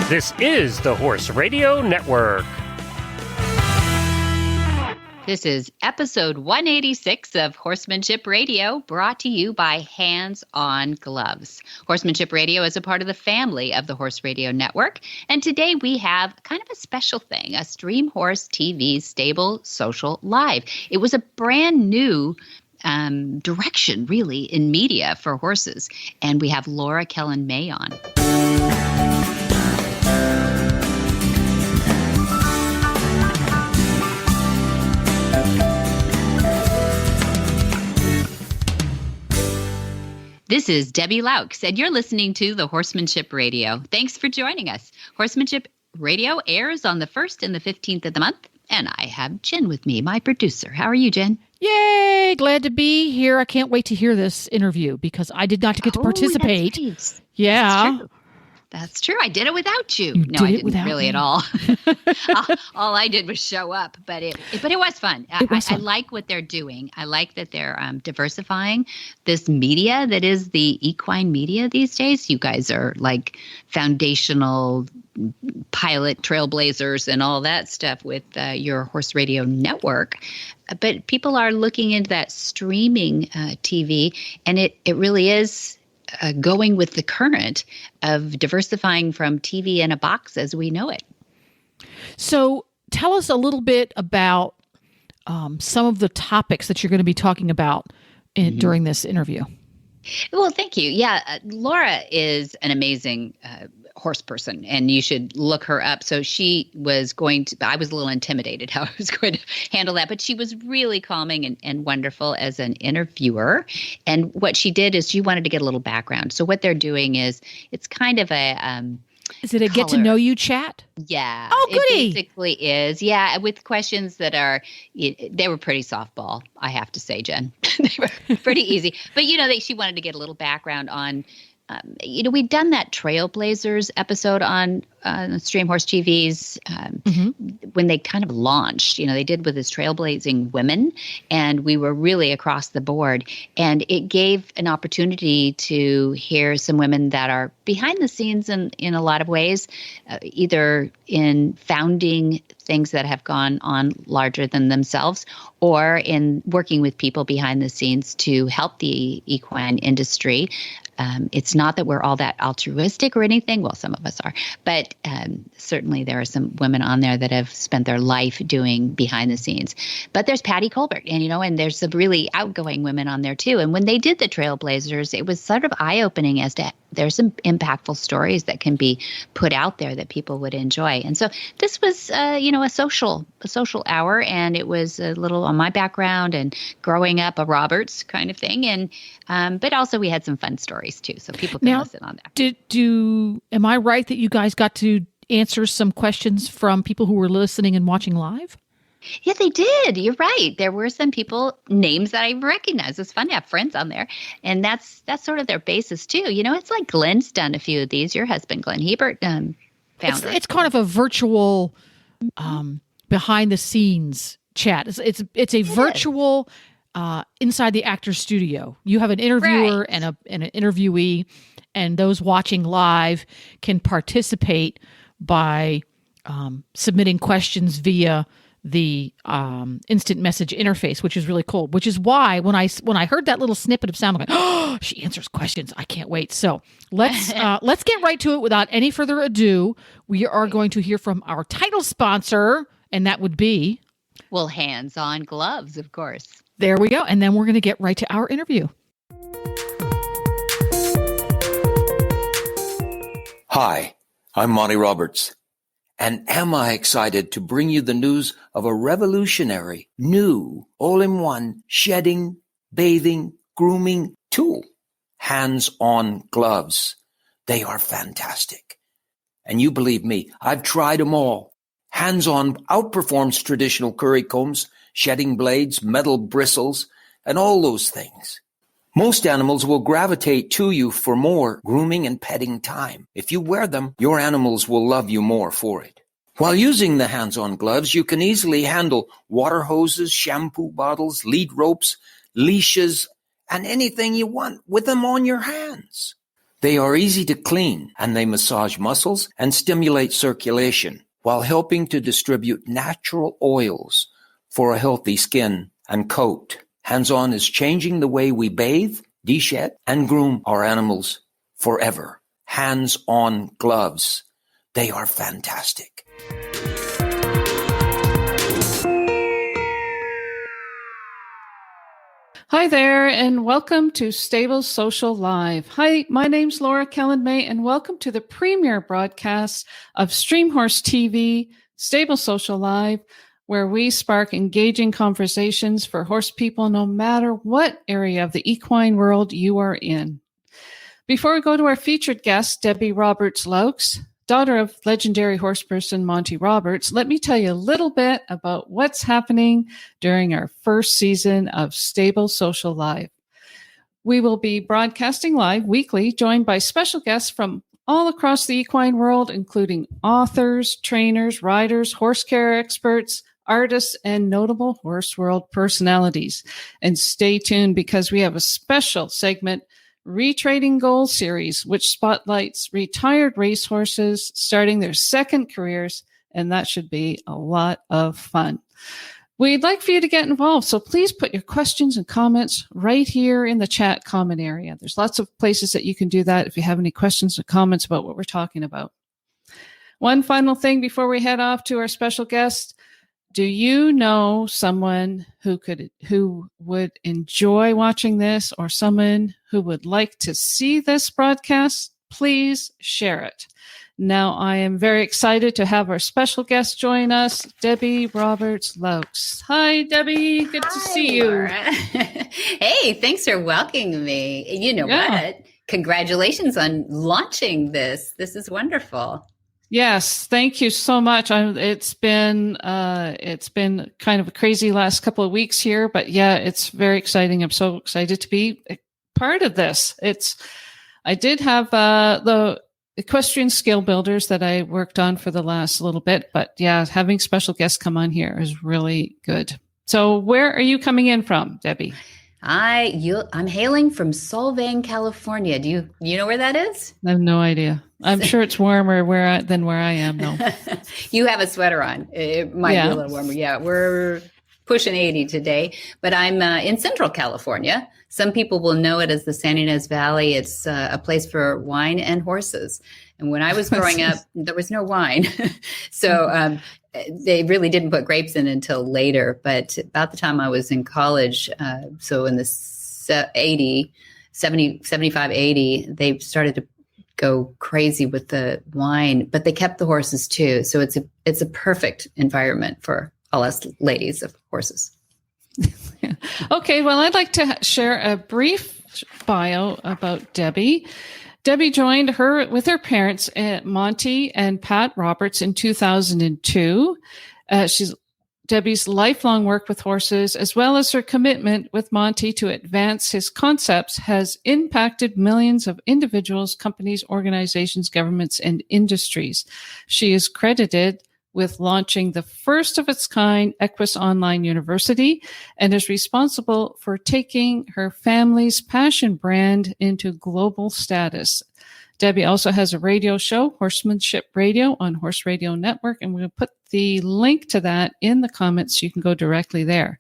This is the Horse Radio Network. This is episode 186 of Horsemanship Radio, brought to you by Hands On Gloves. Horsemanship Radio is a part of the family of the Horse Radio Network, and today we have kind of a special thing, a StreamHorseTV's Stable Social Live. It was a brand new direction, really, in media for horses, and we have Laura Kelland-May on. This is Debbie Loucks, and you're listening to the Horsemanship Radio. Thanks for joining us. Horsemanship Radio airs on the 1st and the 15th of the month, and I have Jen with me, my producer. How are you, Jen? Yay! Glad to be here. I can't wait to hear this interview because I did not get to participate. That's right. Yeah. That's true. I did it without you. You No, did I it didn't without really me. at all. All I did was show up, but it was fun. I like what they're doing. I like that they're diversifying this media that is the equine media these days. You guys are like foundational pilot trailblazers and all that stuff with your Horse Radio Network. But people are looking into that streaming TV, and it really is going with the current of diversifying from TV in a box as we know it. So tell us a little bit about some of the topics that you're going to be talking about during this interview. Well, thank you. Yeah, Laura is an amazing horse person, and you should look her up. So she was I was a little intimidated how I was going to handle that, but she was really calming and wonderful as an interviewer. And what she did is she wanted to get a little background. So what they're doing is it's kind of a Is it a get to know you chat? Yeah. Oh, goody. It basically is. Yeah, with questions that they were pretty softball, I have to say, Jen. They were pretty easy. But, she wanted to get a little background on, we'd done that Trailblazers episode on StreamHorseTV's when they kind of launched, they did with this Trailblazing Women, and we were really across the board. And it gave an opportunity to hear some women that are behind the scenes in a lot of ways, either in founding things that have gone on larger than themselves or in working with people behind the scenes to help the equine industry. It's not that we're all that altruistic or anything. Well, some of us are, but certainly there are some women on there that have spent their life doing behind the scenes. But there's Patty Colbert, and there's some really outgoing women on there too. And when they did the Trailblazers, it was sort of eye-opening as to there's some impactful stories that can be put out there that people would enjoy. And so this was, a social hour, and it was a little on my background and growing up a Roberts kind of thing. And but also we had some fun stories too, so people can listen on there. Am I right that you guys got to answer some questions from people who were listening and watching live? Yeah, they did. You're right. There were some people, names that I recognize. It's fun to have friends on there. And that's sort of their basis too. It's like Glenn's done a few of these. Your husband, Glenn Hebert, founder. It's kind of a virtual behind the scenes chat. It's a virtual inside the actor's studio. You have an interviewer and an interviewee, and those watching live can participate by submitting questions via the instant message interface, which is really cool. Which is why when I heard that little snippet of sound, I'm like, oh, she answers questions. I can't wait. So let's get right to it without any further ado. We are going to hear from our title sponsor, and that would be Hands On Gloves, of course. There we go. And then we're going to get right to our interview. Hi, I'm Monty Roberts. And am I excited to bring you the news of a revolutionary, new, all-in-one shedding, bathing, grooming tool. Hands-on gloves. They are fantastic. And you believe me, I've tried them all. Hands-on outperforms traditional curry combs, shedding blades, metal bristles, and all those things. Most animals will gravitate to you for more grooming and petting time. If you wear them, your animals will love you more for it. While using the hands-on gloves, you can easily handle water hoses, shampoo bottles, lead ropes, leashes, and anything you want with them on your hands. They are easy to clean, and they massage muscles and stimulate circulation while helping to distribute natural oils for a healthy skin and coat. Hands-On is changing the way we bathe, de-shed, and groom our animals forever. Hands-On gloves. They are fantastic. Hi there, and welcome to Stable Social Live. Hi, my name's Laura Kelland-May, and welcome to the premiere broadcast of StreamHorseTV, Stable Social Live, where we spark engaging conversations for horse people no matter what area of the equine world you are in. Before we go to our featured guest, Debbie Roberts Loucks, daughter of legendary horseperson Monty Roberts, let me tell you a little bit about what's happening during our first season of Stable Social Live. We will be broadcasting live weekly, joined by special guests from all across the equine world, including authors, trainers, riders, horse care experts, artists, and notable horse world personalities. And stay tuned because we have a special segment, Retrading Goals series, which spotlights retired racehorses starting their second careers, and that should be a lot of fun. We'd like for you to get involved, so please put your questions and comments right here in the chat comment area. There's lots of places that you can do that if you have any questions or comments about what we're talking about. One final thing before we head off to our special guest. Do you know someone who would enjoy watching this, or someone who would like to see this broadcast? Please share it. Now, I am very excited to have our special guest join us, Debbie Roberts Loucks. Hi, Debbie. Good to see you. Laura. Hey, thanks for welcoming me. You know what? Congratulations on launching this. This is wonderful. Yes, thank you so much. It's been kind of a crazy last couple of weeks here, but yeah, it's very exciting. I'm so excited to be a part of this. I did have the equestrian skill builders that I worked on for the last little bit, but yeah, having special guests come on here is really good. So, where are you coming in from, Debbie? I'm hailing from Solvang, California. Do you know where that is? I have no idea. I'm sure it's warmer than where I am, though. You have a sweater on. It might be a little warmer. Yeah, we're pushing 80 today, but I'm in Central California. Some people will know it as the San Ynez Valley. It's a place for wine and horses. And when I was growing up, there was no wine. So they really didn't put grapes in until later. But about the time I was in college, so in the 75, 80, they started to go crazy with the wine, but they kept the horses too. So it's a perfect environment for all us ladies of horses. Okay, well, I'd like to share a brief bio about Debbie. Debbie joined with her parents, Monty and Pat Roberts, in 2002. Debbie's lifelong work with horses, as well as her commitment with Monty to advance his concepts, has impacted millions of individuals, companies, organizations, governments, and industries. She is credited with launching the first of its kind Equus Online University and is responsible for taking her family's passion brand into global status. Debbie also has a radio show, Horsemanship Radio, on Horse Radio Network, and we'll put the link to that in the comments so you can go directly there.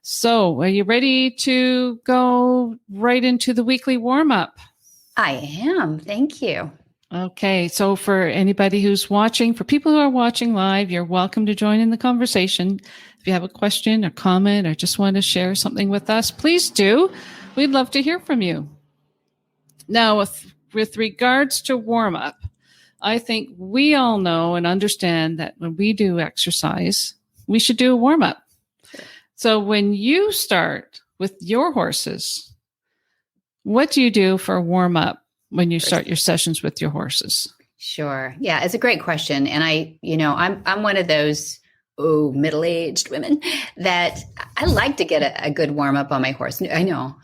So, are you ready to go right into the weekly warm-up? I am. Thank you. Okay, so for anybody who's watching, for people who are watching live, you're welcome to join in the conversation. If you have a question or comment or just want to share something with us, please do. We'd love to hear from you. Now, with regards to warm-up, I think we all know and understand that when we do exercise, we should do a warm-up. Sure. So when you start with your horses, what do you do for a warm-up when you start your sessions with your horses? Sure. Yeah, it's a great question. And I'm one of those middle-aged women that I like to get a good warm-up on my horse. I know.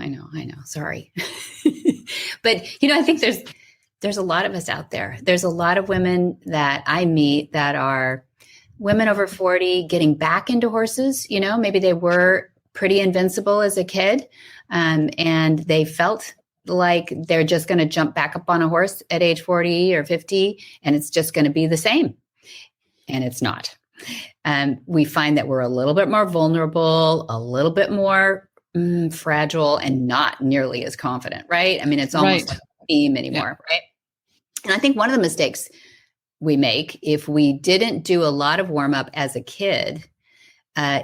Sorry. But, I think there's a lot of us out there. There's a lot of women that I meet that are women over 40 getting back into horses. Maybe they were pretty invincible as a kid, and they felt like they're just going to jump back up on a horse at age 40 or 50 and it's just going to be the same. And it's not. We find that we're a little bit more vulnerable, a little bit more fragile, and not nearly as confident, right? I mean, it's almost like a theme anymore, right? And I think one of the mistakes we make if we didn't do a lot of warm up as a kid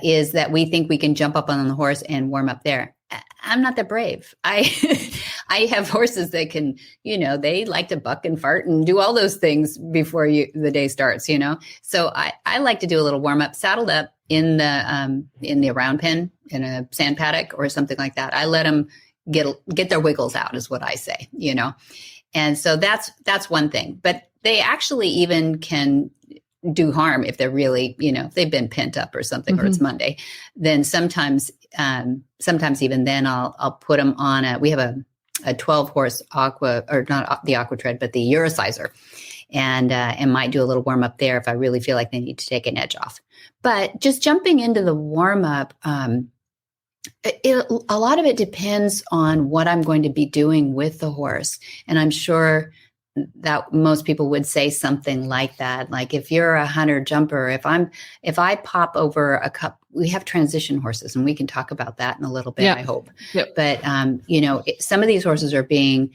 is that we think we can jump up on the horse and warm up there. I'm not that brave. I have horses that can, they like to buck and fart and do all those things before the day starts, So I like to do a little warm up, saddled up in the round pen in a sand paddock or something like that. I let them get their wiggles out is what I say, And so that's one thing, but they actually even can do harm if they're really, if they've been pent up or something, or it's Monday, then sometimes even then I'll put them on we have a 12 horse aqua, or not the aqua tread, but the Eurosizer, and might do a little warm up there if I really feel like they need to take an edge off. But just jumping into the warm up, a lot of it depends on what I'm going to be doing with the horse. And I'm sure that most people would say something like that. Like if you're a hunter jumper, if I pop over a cup, we have transition horses and we can talk about that in a little bit, I hope. Yep. But, some of these horses are being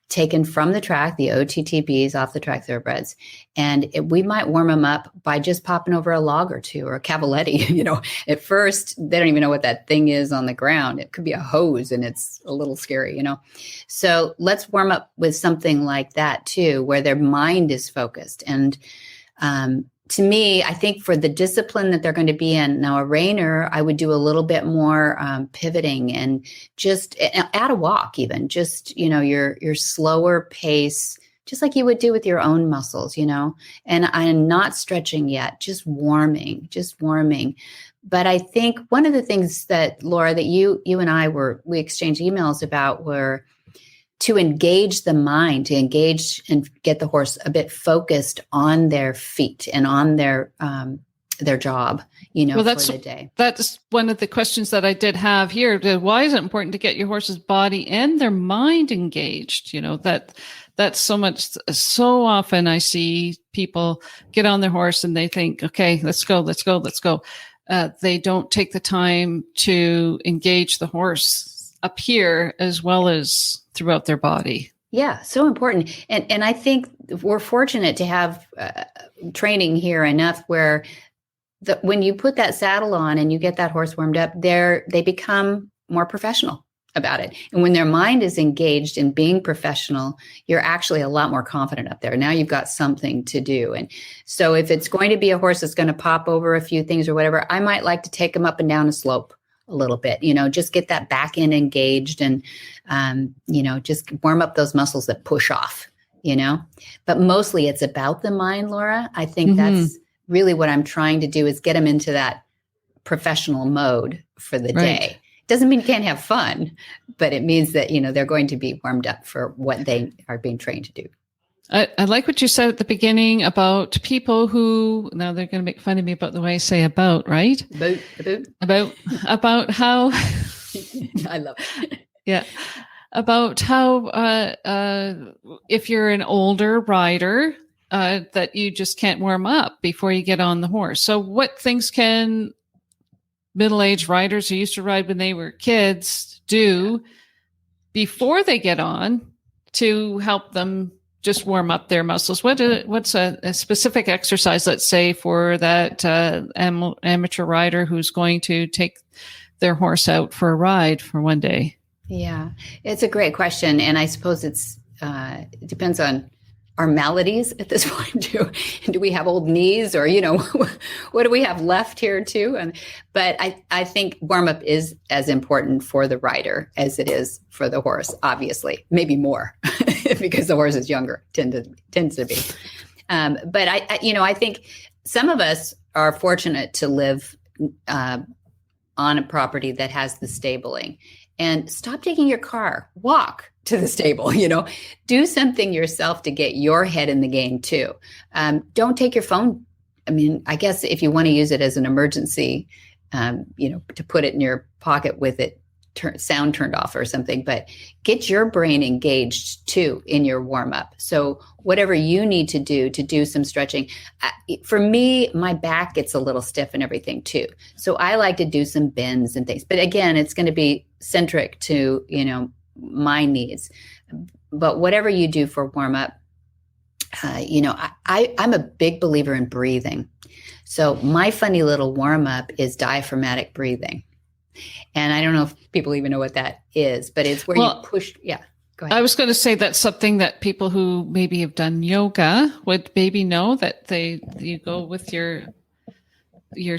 taken from the track, the OTTBs, off the track thoroughbreds. And we might warm them up by just popping over a log or two or a cavaletti. At first, they don't even know what that thing is on the ground. It could be a hose and it's a little scary, So let's warm up with something like that too, where their mind is focused. And to me, I think for the discipline that they're going to be in now, a reiner, I would do a little bit more pivoting and just add a walk, even just, your slower pace, just like you would do with your own muscles, and I'm not stretching yet, just warming. But I think one of the things that, Laura, that you and I we exchanged emails about were to engage the mind, to engage and get the horse a bit focused on their feet and on their job, for the day. That's one of the questions that I did have here. Why is it important to get your horse's body and their mind engaged? That's so often I see people get on their horse and they think, okay, let's go. They don't take the time to engage the horse up here as well as throughout their body. Yeah, so important. And I think we're fortunate to have training here enough where when you put that saddle on and you get that horse warmed up, they become more professional about it. And when their mind is engaged in being professional, you're actually a lot more confident up there. Now you've got something to do. And so if it's going to be a horse that's going to pop over a few things or whatever, I might like to take them up and down a slope a little bit, just get that back end engaged and, just warm up those muscles that push off, but mostly it's about the mind, Laura. I think that's really what I'm trying to do is get them into that professional mode for the day. Doesn't mean you can't have fun, but it means that, they're going to be warmed up for what they are being trained to do. I like what you said at the beginning about people who, now they're going to make fun of me about the way I say about, right? About how. I love it. Yeah. About how if you're an older rider, that you just can't warm up before you get on the horse. So what things can middle-aged riders who used to ride when they were kids do before they get on to help them just warm up their muscles? What's a specific exercise, let's say, for that amateur rider who's going to take their horse out for a ride for one day? Yeah, it's a great question. And I suppose it depends on our maladies at this point too. Do we have old knees or, what do we have left here too? But I think warm up is as important for the rider as it is for the horse, obviously, maybe more because the horse is younger, tends to be. But I think some of us are fortunate to live on a property that has the stabling. And stop taking your car, walk to the stable, do something yourself to get your head in the game too. Don't take your phone. I mean, I guess if you want to use it as an emergency, to put it in your pocket with it sound turned off or something, but get your brain engaged too in your warm up. So whatever you need to do some stretching. For me, my back gets a little stiff and everything too. So I like to do some bends and things, but again, it's going to be centric to, my needs. But whatever you do for warm up, I'm a big believer in breathing. So my funny little warm up is diaphragmatic breathing. And I don't know if people even know what that is, but it's where you push. Yeah, go ahead. I was going to say that's something that people who maybe have done yoga would maybe know, that you go with your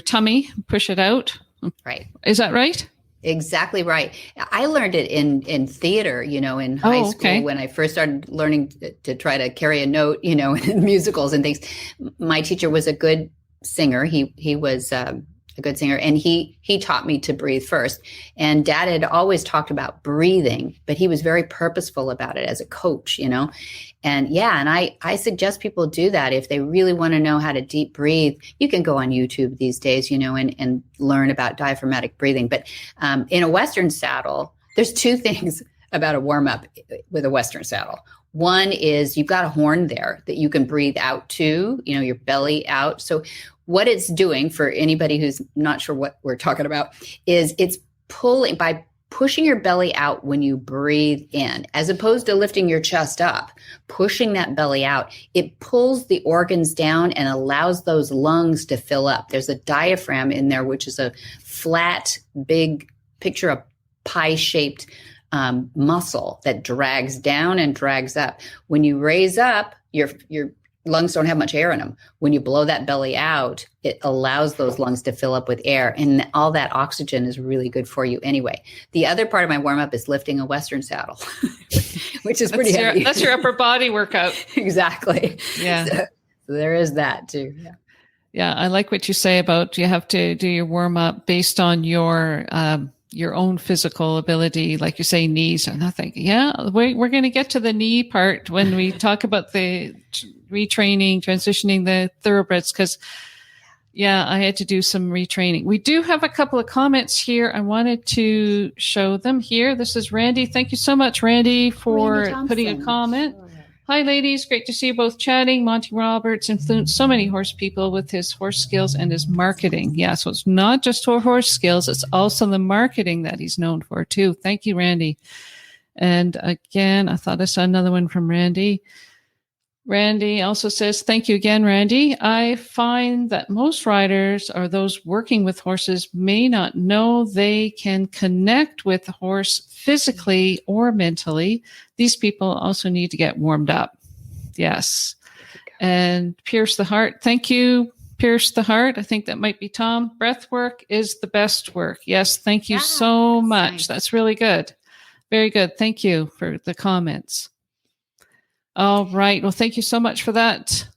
tummy, push it out. Right. Is that right? Exactly right. I learned it in theater, in high school when I first started learning to try to carry a note, in musicals and things. My teacher was a good singer. He was a good singer, and he taught me to breathe first. And Dad had always talked about breathing, but he was very purposeful about it as a coach, And I suggest people do that if they really want to know how to deep breathe. You can go on YouTube these days, and learn about diaphragmatic breathing. But in a Western saddle, there's two things about a warm up with a Western saddle. One is you've got a horn there that you can breathe out to, your belly out. So what it's doing, for anybody who's not sure what we're talking about, is it's pulling by pushing your belly out when you breathe in, as opposed to lifting your chest up, pushing that belly out. It pulls the organs down and allows those lungs to fill up. There's a diaphragm in there, which is a flat, big, picture a pie-shaped muscle that drags down and drags up. When you raise up, your lungs don't have much air in them. When you blow that belly out, it allows those lungs to fill up with air, and all that oxygen is really good for you anyway. The other part of my warm up is lifting a Western saddle, which is pretty heavy. That's your upper body workout. Exactly. Yeah. So there is that too. Yeah. Yeah. I like what you say about you have to do your warm up based on your own physical ability, like you say, knees or nothing. Yeah, we're going to get to the knee part when we talk about the retraining, transitioning the thoroughbreds, because I had to do some retraining. We do have a couple of comments here. I wanted to show them here. This is Randy. Thank you so much, Randy, for putting a comment. Sure. Hi, ladies. Great to see you both chatting. Monty Roberts influenced so many horse people with his horse skills and his marketing. Yeah, so it's not just horse skills. It's also the marketing that he's known for, too. Thank you, Randy. And again, I thought I saw another one from Randy. Randy also says, thank you again, Randy. I find that most riders or those working with horses may not know they can connect with the horse physically or mentally. These people also need to get warmed up. Yes. And Pierce the Heart. Thank you, Pierce the Heart. I think that might be Tom. Breath work is the best work. Yes. Thank you so much. Nice. That's really good. Very good. Thank you for the comments. All right. Well, thank you so much for that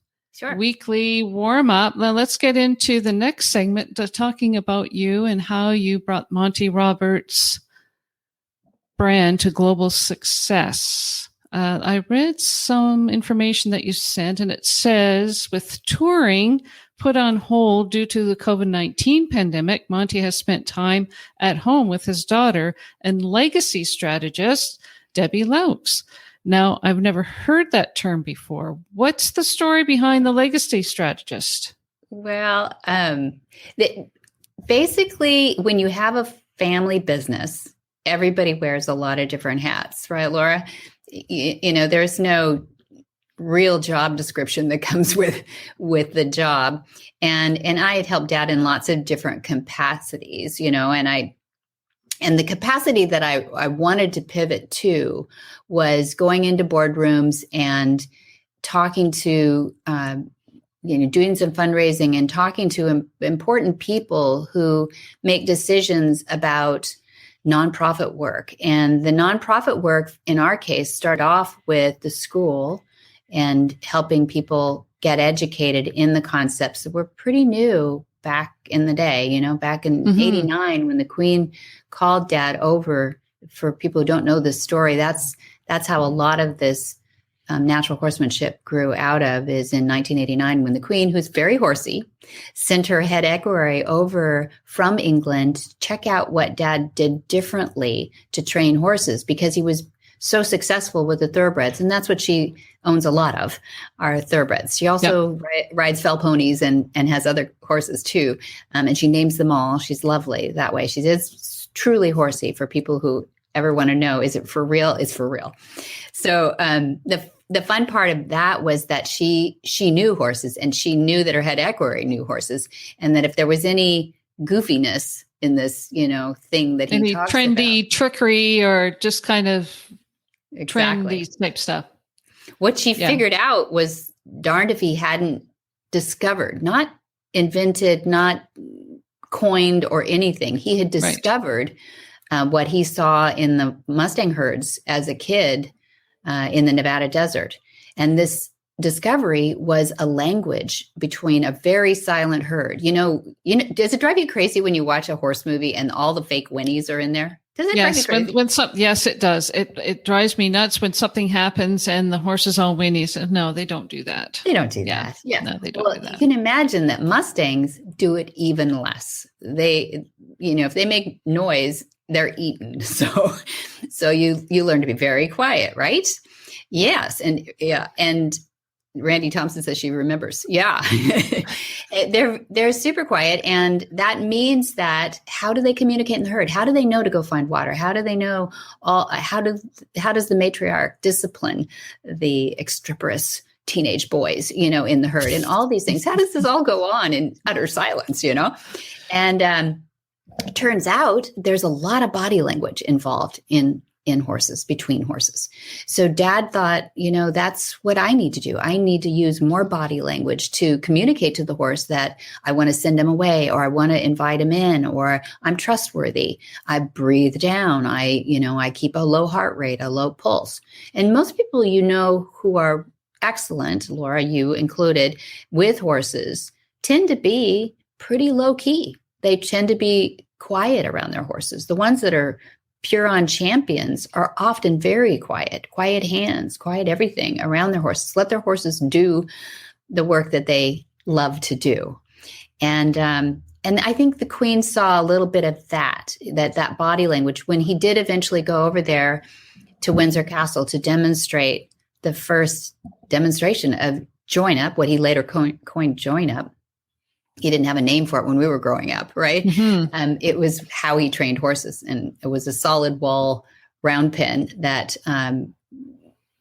weekly warm up. Now let's get into the next segment, talking about you and how you brought Monty Roberts' brand to global success. I read some information that you sent, and it says, with touring put on hold due to the COVID-19 pandemic, Monty has spent time at home with his daughter and legacy strategist, Debbie Loucks. Now, I've never heard that term before. What's the story behind the legacy strategist? Well, basically, when you have a family business, everybody wears a lot of different hats, right, Laura? There's no real job description that comes with the job. And I had helped Dad in lots of different capacities, and the capacity that I wanted to pivot to was going into boardrooms and talking to, doing some fundraising and talking to important people who make decisions about nonprofit work. And the nonprofit work, in our case, started off with the school and helping people get educated in the concepts that were pretty new back in the day, back in 89 when the Queen called Dad over. For people who don't know this story, that's how a lot of this natural horsemanship grew out of is in 1989 when the Queen, who's very horsey, sent her head equerry over from England to check out what Dad did differently to train horses, because he was so successful with the thoroughbreds. And that's what she owns a lot of, are thoroughbreds. She also rides fell ponies and has other horses too. And she names them all. She's lovely that way. She is truly horsey. For people who ever want to know, is it for real? It's for real. So the fun part of that was that she knew horses, and she knew that her head equerry knew horses, and that if there was any goofiness in this, thing that he any talks trendy about, trickery or just kind of exactly trendy type stuff. What she figured out was darned if he hadn't discovered, not invented, not coined or anything. He had discovered what he saw in the Mustang herds as a kid in the Nevada desert. And this discovery was a language between a very silent herd. Does it drive you crazy when you watch a horse movie and all the fake whinnies are in there? Does it drive you crazy? Yes, it does. It drives me nuts when something happens and the horses all whinnies. No, they don't do that. They don't do that. Yeah. No, they don't do that. You can imagine that Mustangs do it even less. They, if they make noise, they're eaten. So you learn to be very quiet, right? Yes. And Randy Thompson says she remembers. Yeah. They're super quiet. And that means that how do they communicate in the herd? How do they know to go find water? How do they know how does the matriarch discipline the extriparous teenage boys, in the herd, and all these things? How does this all go on in utter silence, And it turns out there's a lot of body language involved in horses, between horses. So Dad thought, that's what I need to do. I need to use more body language to communicate to the horse that I want to send him away, or I want to invite him in, or I'm trustworthy. I breathe down. I keep a low heart rate, a low pulse. And most people, who are excellent, Laura, you included, with horses, tend to be pretty low key. They tend to be quiet around their horses. The ones that are Puron champions are often very quiet hands, quiet everything around their horses. Let their horses do the work that they love to do. And I think the Queen saw a little bit of that body language when he did eventually go over there to Windsor Castle to demonstrate the first demonstration of join up, what he later coined join up. He didn't have a name for it when we were growing up, right? Mm-hmm. It was how he trained horses, and it was a solid wall round pen that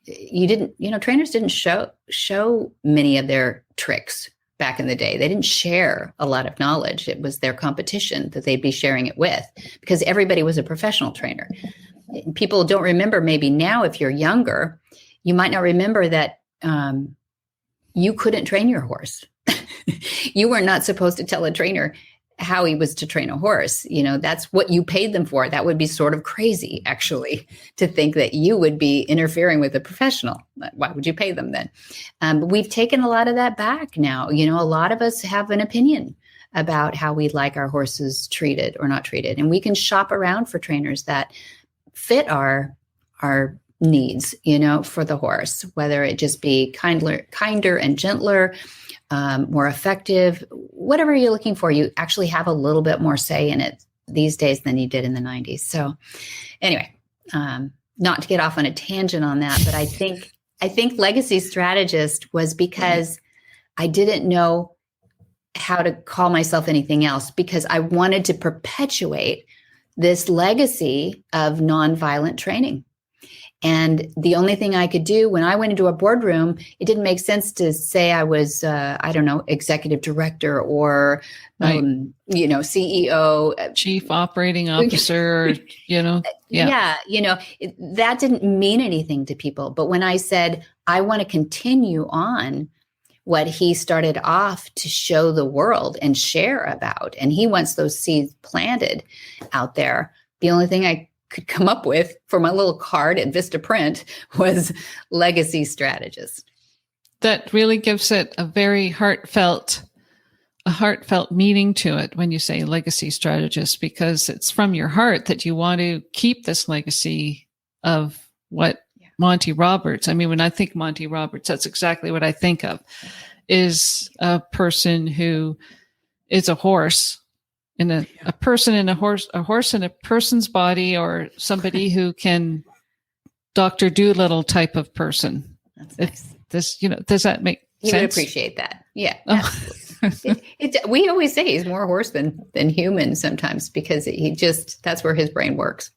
trainers didn't show many of their tricks back in the day. They didn't share a lot of knowledge. It was their competition that they'd be sharing it with, because everybody was a professional trainer. People don't remember, maybe now if you're younger, you might not remember that you couldn't train your horse. You were not supposed to tell a trainer how he was to train a horse. That's what you paid them for. That would be sort of crazy, actually, to think that you would be interfering with a professional. Why would you pay them then? But we've taken a lot of that back now. A lot of us have an opinion about how we'd like our horses treated or not treated. And we can shop around for trainers that fit our needs, for the horse, whether it just be kinder and gentler, more effective, whatever you're looking for. You actually have a little bit more say in it these days than you did in the 90s. So anyway, not to get off on a tangent on that, but I think legacy strategist was because I didn't know how to call myself anything else, because I wanted to perpetuate this legacy of nonviolent training. And the only thing I could do when I went into a boardroom, it didn't make sense to say I was, executive director or, CEO. Chief operating officer, Yeah. That didn't mean anything to people. But when I said, I want to continue on what he started off to show the world and share about, and he wants those seeds planted out there, the only thing I could come up with for my little card at Vista Print was legacy strategist. That really gives it a very heartfelt meaning to it when you say legacy strategist, because it's from your heart that you want to keep this legacy of what Monty Roberts. I mean, when I think Monty Roberts, that's exactly what I think of, is a person who is a horse in a person in a horse in a person's body, or somebody who can Dr. Doolittle type of person. That's nice. This, does that make sense? He would appreciate that. Yeah. We always say he's more horse than human sometimes, because that's where his brain works.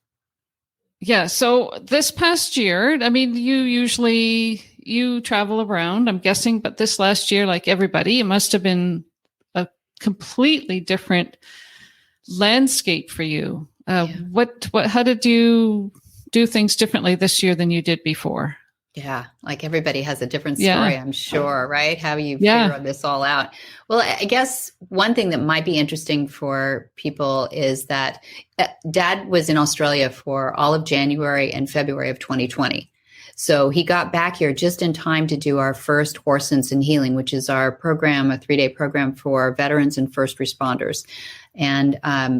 Yeah. So this past year, I mean, you travel around, I'm guessing, but this last year, like everybody, it must have been a completely different landscape for you. How did you do things differently this year than you did before? Yeah, like everybody has a different story, I'm sure, right? How you figure this all out. Well, I guess one thing that might be interesting for people is that Dad was in Australia for all of January and February of 2020. So he got back here just in time to do our first Horse Sense and Healing, which is our program, a 3-day program for veterans and first responders. And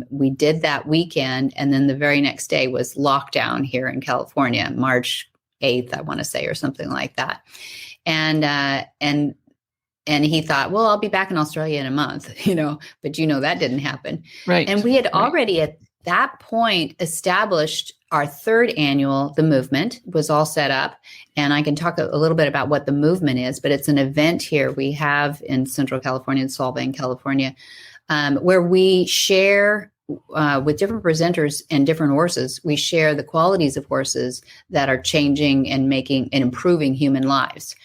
we did that weekend. And then the very next day was lockdown here in California, March 8th, I want to say, or something like that. And he thought, well, I'll be back in Australia in a month, but that didn't happen. Right. And we had already at that point established our third annual, The Movement was all set up. And I can talk a little bit about what The Movement is, but it's an event here we have in Central California, in Solvang, California, where we share with different presenters and different horses. We share the qualities of horses that are changing and making and improving human lives.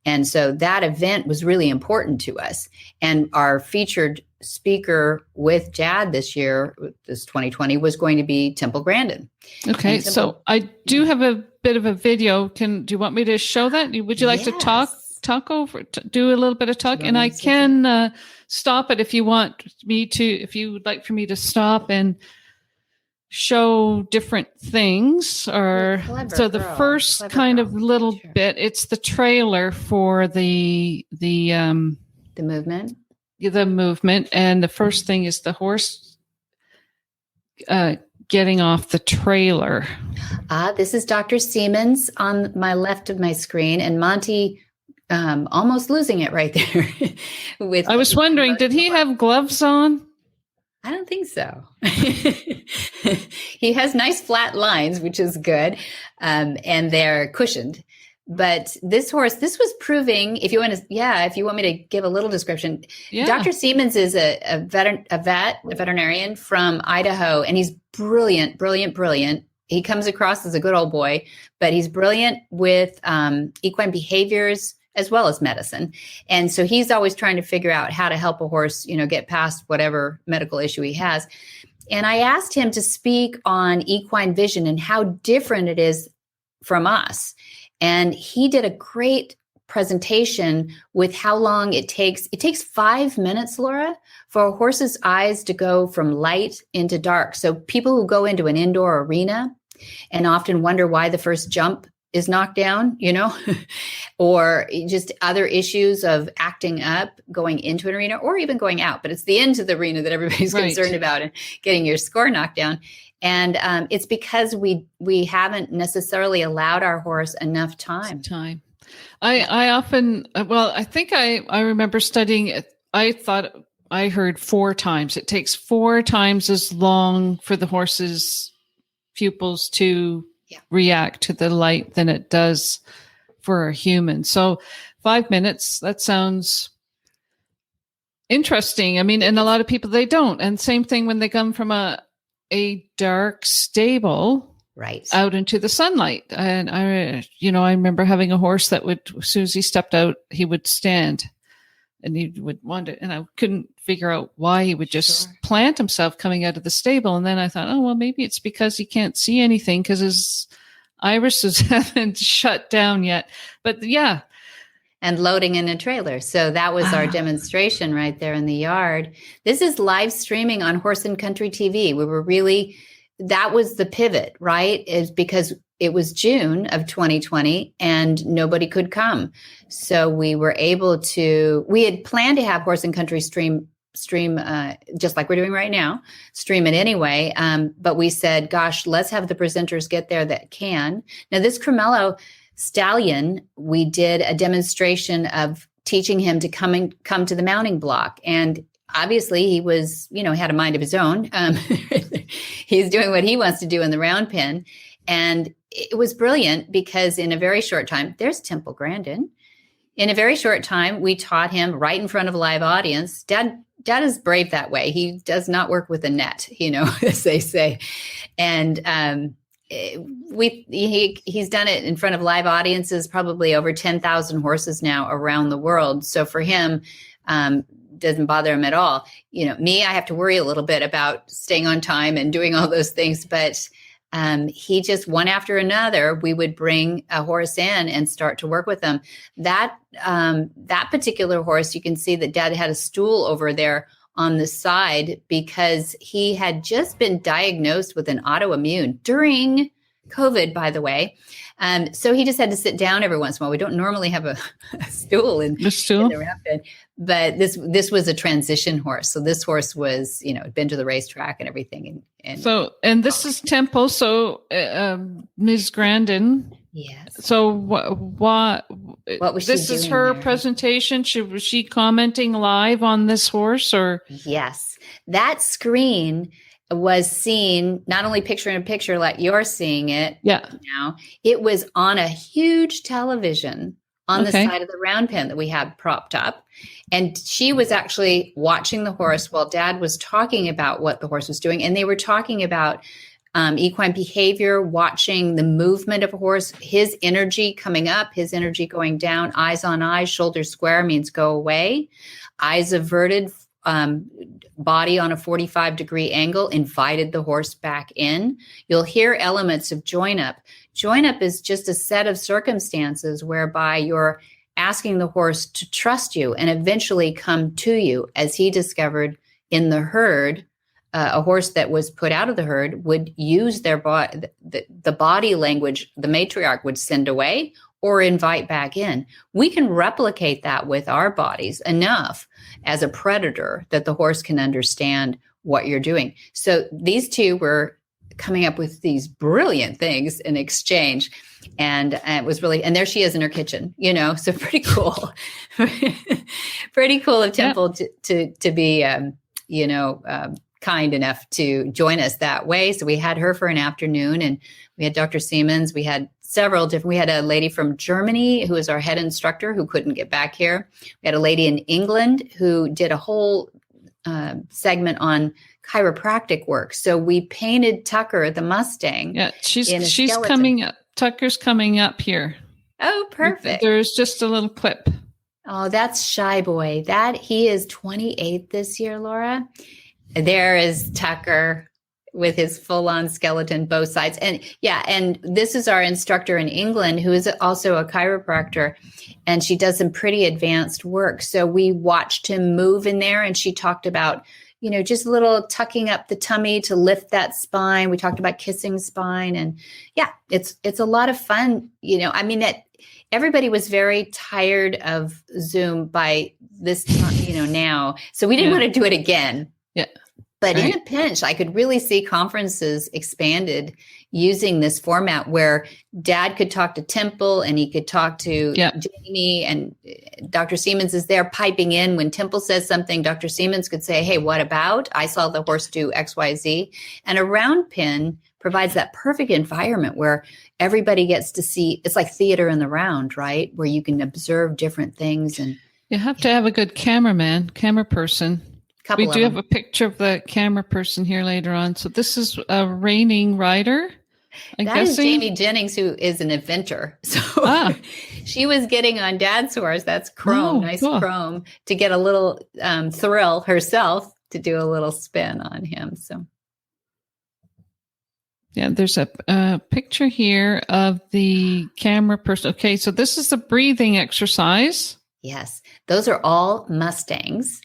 And so that event was really important to us. And our featured speaker with Dad this year, this 2020, was going to be Temple Grandin. Okay, so I do have a bit of a video. Do you want me to show that? Would you like to talk over, do a little bit of talk? And I can stop it if you want me to, if you would like for me to stop and show different things. Or so the first kind of little bit, it's the trailer for the movement. The movement, and the first thing is the horse getting off the trailer. This is Dr. Siemens on my left of my screen, and Monty almost losing it right there. I was wondering, did he have gloves on? I don't think so. He has nice flat lines, which is good, and they're cushioned. But this horse, this was proving, if you want me to give a little description, Dr. Siemens is a veterinarian from Idaho, and he's brilliant. He comes across as a good old boy, but he's brilliant with equine behaviors as well as medicine. And so he's always trying to figure out how to help a horse, get past whatever medical issue he has. And I asked him to speak on equine vision and how different it is from us. And he did a great presentation with how long it takes. It takes 5 minutes, Laura, for a horse's eyes to go from light into dark. So people who go into an indoor arena and often wonder why the first jump is knocked down, or just other issues of acting up, going into an arena or even going out. But it's the end of the arena that everybody's concerned about, and getting your score knocked down. And it's because we haven't necessarily allowed our horse enough time. I often, I think I remember studying it. I thought I heard 4 times. It takes 4 times as long for the horse's pupils to react to the light than it does for a human. So 5 minutes, that sounds interesting. I mean, and a lot of people, they don't. And same thing when they come from a dark stable out into the sunlight. And I remember having a horse that would, as soon as he stepped out, he would stand and he would wander. And I couldn't figure out why he would just plant himself coming out of the stable. And then I thought, maybe it's because he can't see anything because his irises haven't shut down yet. But yeah. And loading in a trailer. So that was our demonstration right there in the yard. This is live streaming on Horse and Country TV. That was the pivot, right? Is because it was June of 2020 and nobody could come. So we had planned to have Horse and Country stream just like we're doing right now, stream it anyway. But we said, gosh, let's have the presenters get there that can. Now this Cremello stallion, we did a demonstration of teaching him to come to the mounting block. And obviously he was, had a mind of his own. He's doing what he wants to do in the round pen. And it was brilliant because in a very short time, there's Temple Grandin. In a very short time, we taught him right in front of a live audience. Dad is brave that way. He does not work with a net, as they say. And he's done it in front of live audiences, probably over 10,000 horses now around the world. So for him, doesn't bother him at all. Me, I have to worry a little bit about staying on time and doing all those things, but he just one after another, we would bring a horse in and start to work with them. That particular horse, you can see that Dad had a stool over there on the side because he had just been diagnosed with an autoimmune during COVID, by the way. So he just had to sit down every once in a while. We don't normally have a stool in the rapid, but this was a transition horse. So this horse was, been to the racetrack and everything. And this is Temple. So Ms. Grandin. Yes. So what was she this is doing her there? presentation? Was she commenting live on this horse or? Yes. That screen was seen not only picture in picture like you're seeing it now, it was on a huge television on the side of the round pen that we had propped up. And she was actually watching the horse while Dad was talking about what the horse was doing. And they were talking about equine behavior, watching the movement of a horse, his energy coming up, his energy going down, eyes on eyes, shoulders square means go away, eyes averted, body on a 45-degree angle, invited the horse back in. You'll hear elements of join up. Join up is just a set of circumstances whereby you're asking the horse to trust you and eventually come to you. As he discovered in the herd, a horse that was put out of the herd would use their the body language the matriarch would send away or invite back in. We can replicate that with our bodies enough as a predator that the horse can understand what you're doing. So these two were coming up with these brilliant things in exchange. And it was really, and there she is in her kitchen, so pretty cool. Pretty cool of Temple to be, kind enough to join us that way. So we had her for an afternoon and we had Dr. Siemens. We had we had a lady from Germany who was our head instructor who couldn't get back here. We had a lady in England who did a whole segment on chiropractic work. So we painted Tucker, the Mustang. Yeah, she's coming up. Tucker's coming up here. Oh, perfect. There's just a little clip. Oh, that's Shy Boy. He is 28 this year, Laura. There is Tucker with his full-on skeleton, both sides. And this is our instructor in England, who is also a chiropractor, and she does some pretty advanced work. So we watched him move in there, and she talked about, just a little tucking up the tummy to lift that spine. We talked about kissing spine, and it's a lot of fun. Everybody was very tired of Zoom by this time, now. So we didn't want to do it again. Yeah. But in a pinch, I could really see conferences expanded using this format where Dad could talk to Temple and he could talk to Jamie, and Dr. Siemens is there piping in. When Temple says something, Dr. Siemens could say, hey, what about? I saw the horse do X, Y, Z. And a round pin provides that perfect environment where everybody gets to see. It's like theater in the round, right? Where you can observe different things. And you have to have a good camera person. We do have a picture of the camera person here later on. So this is a reigning rider. That is Jamie Jennings, who is an inventor. So she was getting on Dad's horse. That's chrome, cool. Chrome, to get a little thrill herself to do a little spin on him. So yeah, there's a picture here of the camera person. Okay, so this is the breathing exercise. Yes, those are all Mustangs.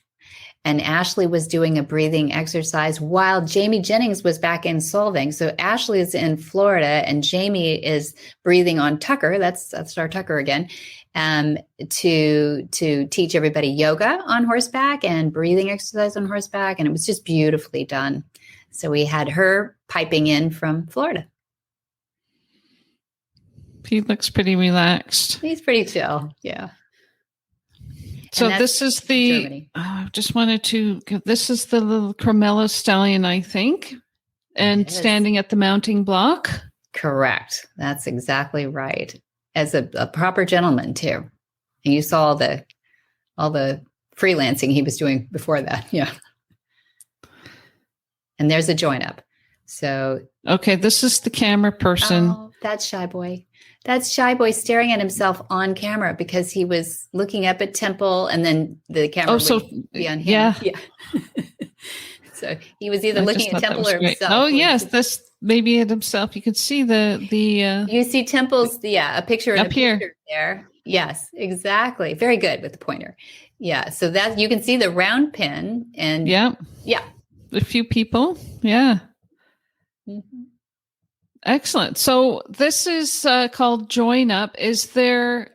And Ashley was doing a breathing exercise while Jamie Jennings was back in Solvang. So Ashley is in Florida and Jamie is breathing on Tucker. That's our Tucker again. To teach everybody yoga on horseback and breathing exercise on horseback. And it was just beautifully done. So we had her piping in from Florida. He looks pretty relaxed. He's pretty chill. Yeah. So this is the, just wanted to, this is the little Carmelo stallion, I think, and standing at the mounting block. Correct. That's exactly right. As a proper gentleman too. And you saw all the freelancing he was doing before that. Yeah. And there's a join up. So. Okay. This is the camera person. Oh, that's Shy Boy. That's Shy Boy staring at himself on camera because he was looking up at Temple and then the camera would be on him. Yeah. So he was either looking at Temple or himself. Oh, yes. That's maybe at himself. You can see you see Temple's, a picture up here there. Yes, exactly. Very good with the pointer. Yeah. So that you can see the round pin and yeah. A few people. Yeah. Mm-hmm. Excellent. So this is called Join Up. Is there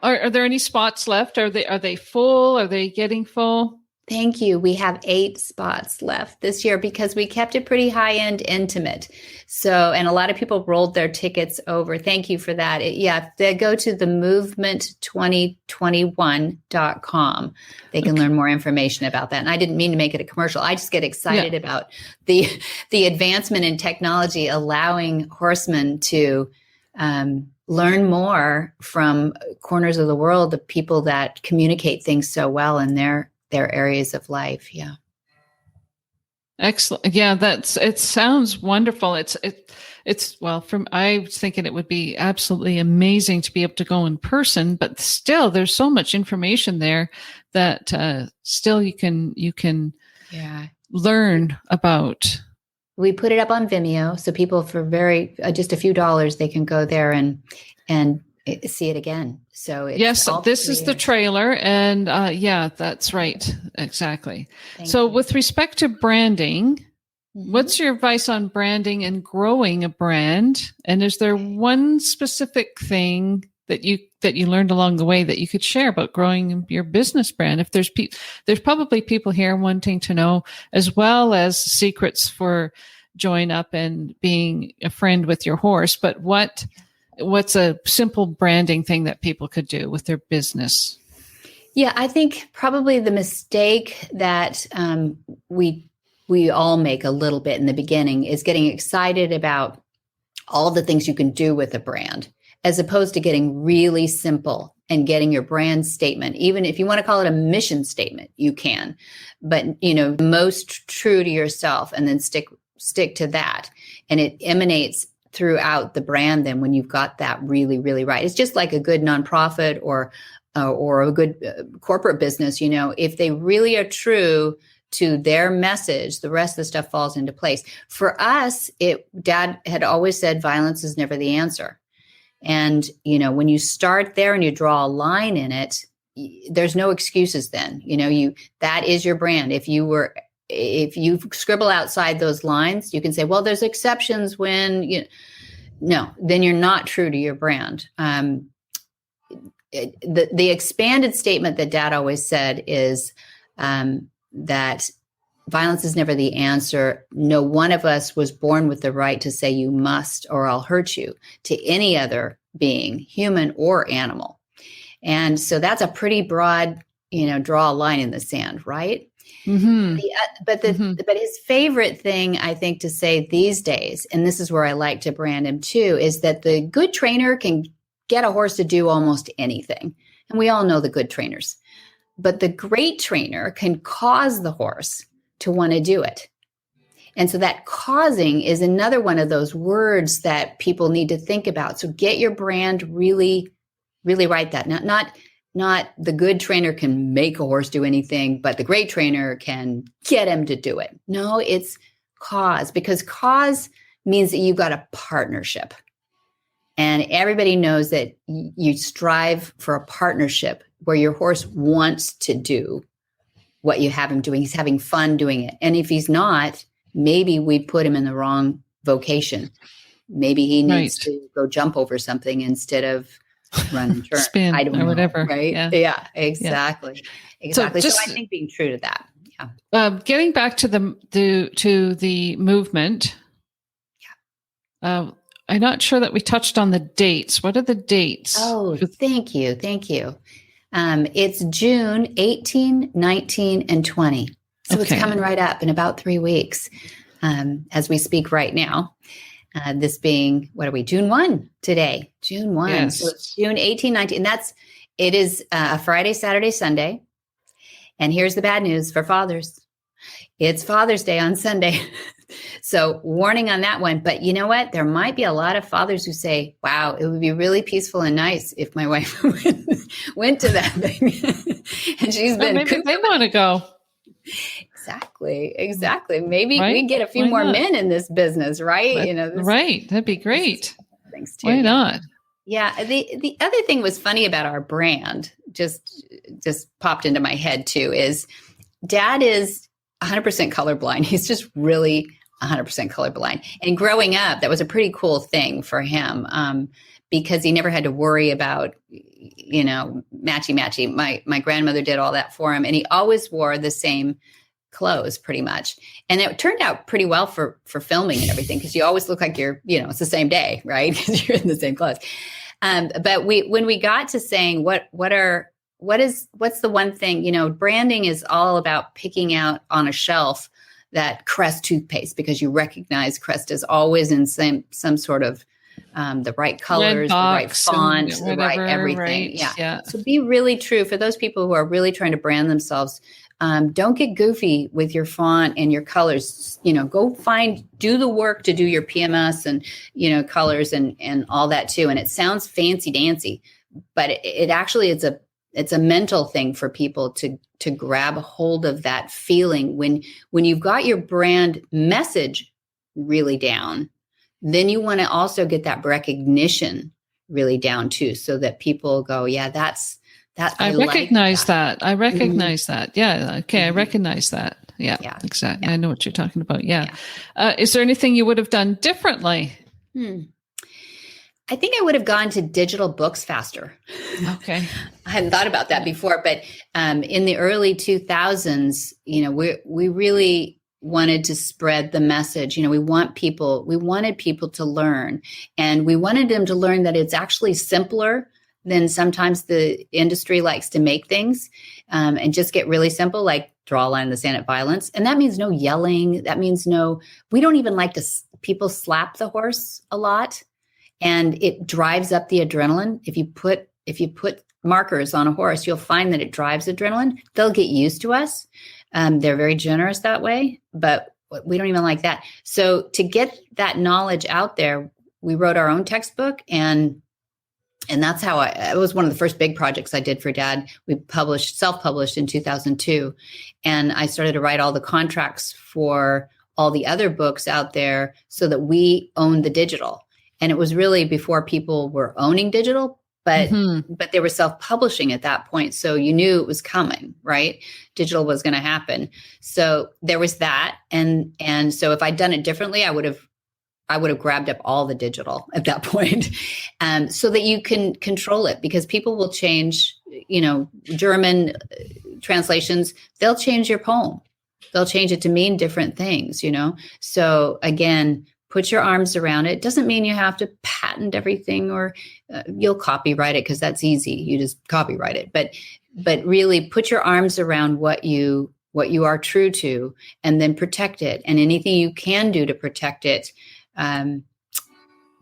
are there any spots left? Are they full? Are they getting full? Thank you. We have 8 spots left this year because we kept it pretty high-end intimate. So, and a lot of people rolled their tickets over. Thank you for that. They go to themovement2021.com. They can learn more information about that. And I didn't mean to make it a commercial. I just get excited about the advancement in technology, allowing horsemen to learn more from corners of the world, the people that communicate things so well in their areas of life. Yeah. Excellent. Yeah, it sounds wonderful. I was thinking it would be absolutely amazing to be able to go in person, but still there's so much information there that still you can learn about. We put it up on Vimeo, so people for just a few dollars, they can go there and see it again. So yes, this is the trailer, and that's right, exactly. Thank you. With respect to branding, what's your advice on branding and growing a brand? And is there one specific thing that you learned along the way that you could share about growing your business brand? If there's probably people here wanting to know, as well as secrets for Join Up and being a friend with your horse, but what's a simple branding thing that people could do with their business? Yeah, I think probably the mistake that we all make a little bit in the beginning is getting excited about all the things you can do with a brand, as opposed to getting really simple and getting your brand statement. Even if you want to call it a mission statement, you can, but most true to yourself, and then stick to that. And it emanates throughout the brand then when you've got that really, really right. It's just like a good nonprofit or a good corporate business. If they really are true to their message, the rest of the stuff falls into place. For us, Dad had always said violence is never the answer. And, when you start there and you draw a line in it, there's no excuses then. That is your brand. If you scribble outside those lines, you can say, well, there's exceptions when no, then you're not true to your brand. The expanded statement that Dad always said is that violence is never the answer. No one of us was born with the right to say you must or I'll hurt you to any other being, human or animal. And so that's a pretty broad, draw a line in the sand, right? Mm-hmm. But his favorite thing, I think, to say these days, and this is where I like to brand him too, is that the good trainer can get a horse to do almost anything. And we all know the good trainers. But the great trainer can cause the horse to want to do it. And so that causing is another one of those words that people need to think about. So get your brand really, really right. That not the good trainer can make a horse do anything, but the great trainer can get him to do it. No, it's cause, because cause means that you've got a partnership. And everybody knows that you strive for a partnership where your horse wants to do what you have him doing. He's having fun doing it. And if he's not, maybe we put him in the wrong vocation. Maybe he needs to go jump over something instead of run and turn. Spin, I don't know. Whatever. Right? Yeah, exactly. Yeah. Exactly. So I think being true to that. Yeah. Getting back to the movement. Yeah. I'm not sure that we touched on the dates. What are the dates? Oh, thank you. Thank you. It's June 18, 19, and 20. So It's coming right up in about 3 weeks as we speak right now. This being, what are we, June 1 today? June 1. Yes. So it's June 18, 19. And it is a Friday, Saturday, Sunday. And here's the bad news for fathers. It's Father's Day on Sunday. So warning on that one. But you know what? There might be a lot of fathers who say, wow, it would be really peaceful and nice if my wife went to that thing. And she's been. Maybe they want to go. Exactly. Maybe right? we get a few more men in this business, right? Right. That'd be great. Thanks to Why not? Yeah. The other thing was funny about our brand, just popped into my head too, is Dad is 100% colorblind. He's just really 100% colorblind. And growing up, that was a pretty cool thing for him because he never had to worry about, matchy. My grandmother did all that for him. And he always wore the same clothes pretty much. And it turned out pretty well for filming and everything, because you always look like you're, it's the same day, right? Because you're in the same clothes. But when we got to saying what's the one thing, branding is all about picking out on a shelf that Crest toothpaste, because you recognize Crest is always in some sort of the right colors, the right font, the right everything. Right. Yeah. So be really true for those people who are really trying to brand themselves. Don't get goofy with your font and your colors. Go do the work to do your PMS and, colors and all that too. And it sounds fancy dancy, but it actually it's a mental thing for people to grab a hold of that feeling when you've got your brand message really down. Then you want to also get that recognition really down too, so that people go, yeah, that's that. I recognize that. I recognize that. Yeah. Okay. I recognize that. Yeah. Exactly. Yeah. I know what you're talking about. Yeah. Is there anything you would have done differently? I think I would have gone to digital books faster. Okay. I hadn't thought about that before, but in the early 2000s, we really wanted to spread the message. We wanted people to learn, and we wanted them to learn that it's actually simpler than sometimes the industry likes to make things, and just get really simple, like draw a line in the sand at violence. And that means no yelling. That means we don't even like people slap the horse a lot, and it drives up the adrenaline. If you put markers on a horse, you'll find that it drives adrenaline. They'll get used to us. They're very generous that way, but we don't even like that. So to get that knowledge out there, we wrote our own textbook, and that's how it was one of the first big projects I did for Dad. We self-published in 2002. And I started to write all the contracts for all the other books out there so that we owned the digital. And it was really before people were owning digital, but they were self-publishing at that point. So you knew it was coming, right? Digital was going to happen. So there was that. And so if I'd done it differently, I would have grabbed up all the digital at that point, so that you can control it, because people will change, German translations, they'll change your poem. They'll change it to mean different things, So again, put your arms around it. Doesn't mean you have to patent everything or you'll copyright it, because that's easy. You just copyright it. But really put your arms around what you are true to, and then protect it. And anything you can do to protect it,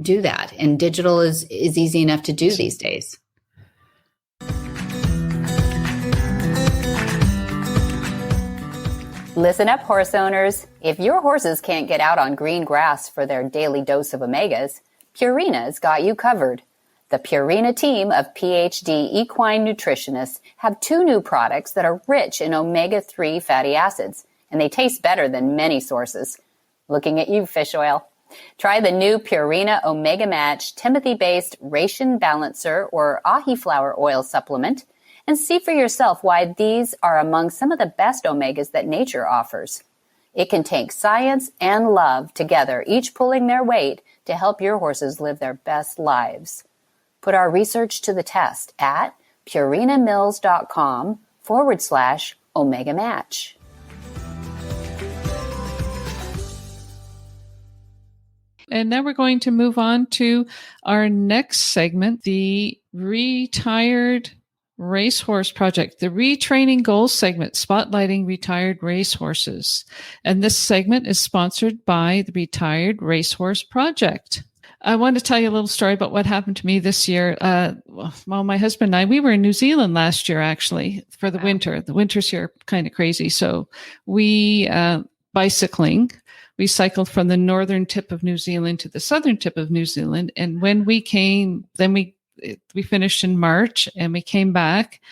do that. And digital is easy enough to do these days. Listen up, horse owners. If your horses can't get out on green grass for their daily dose of omegas, Purina's got you covered. The Purina team of PhD equine nutritionists have 2 new products that are rich in omega-3 fatty acids, and they taste better than many sources. Looking at you, fish oil. Try the new Purina Omega Match Timothy-based Ration Balancer or ahi flower oil supplement, and see for yourself why these are among some of the best omegas that nature offers. It can take science and love together, each pulling their weight to help your horses live their best lives. Put our research to the test at purinamills.com/omega match. And now we're going to move on to our next segment, the Retired Racehorse Project, the Retraining Goals segment, spotlighting retired racehorses. And this segment is sponsored by the Retired Racehorse Project. I want to tell you a little story about what happened to me this year. Well, my husband and I, we were in New Zealand last year, actually, for the winter. The winters here are kind of crazy. So we, bicycling, we cycled from the northern tip of New Zealand to the southern tip of New Zealand. And when we came, then we finished in March and we came back.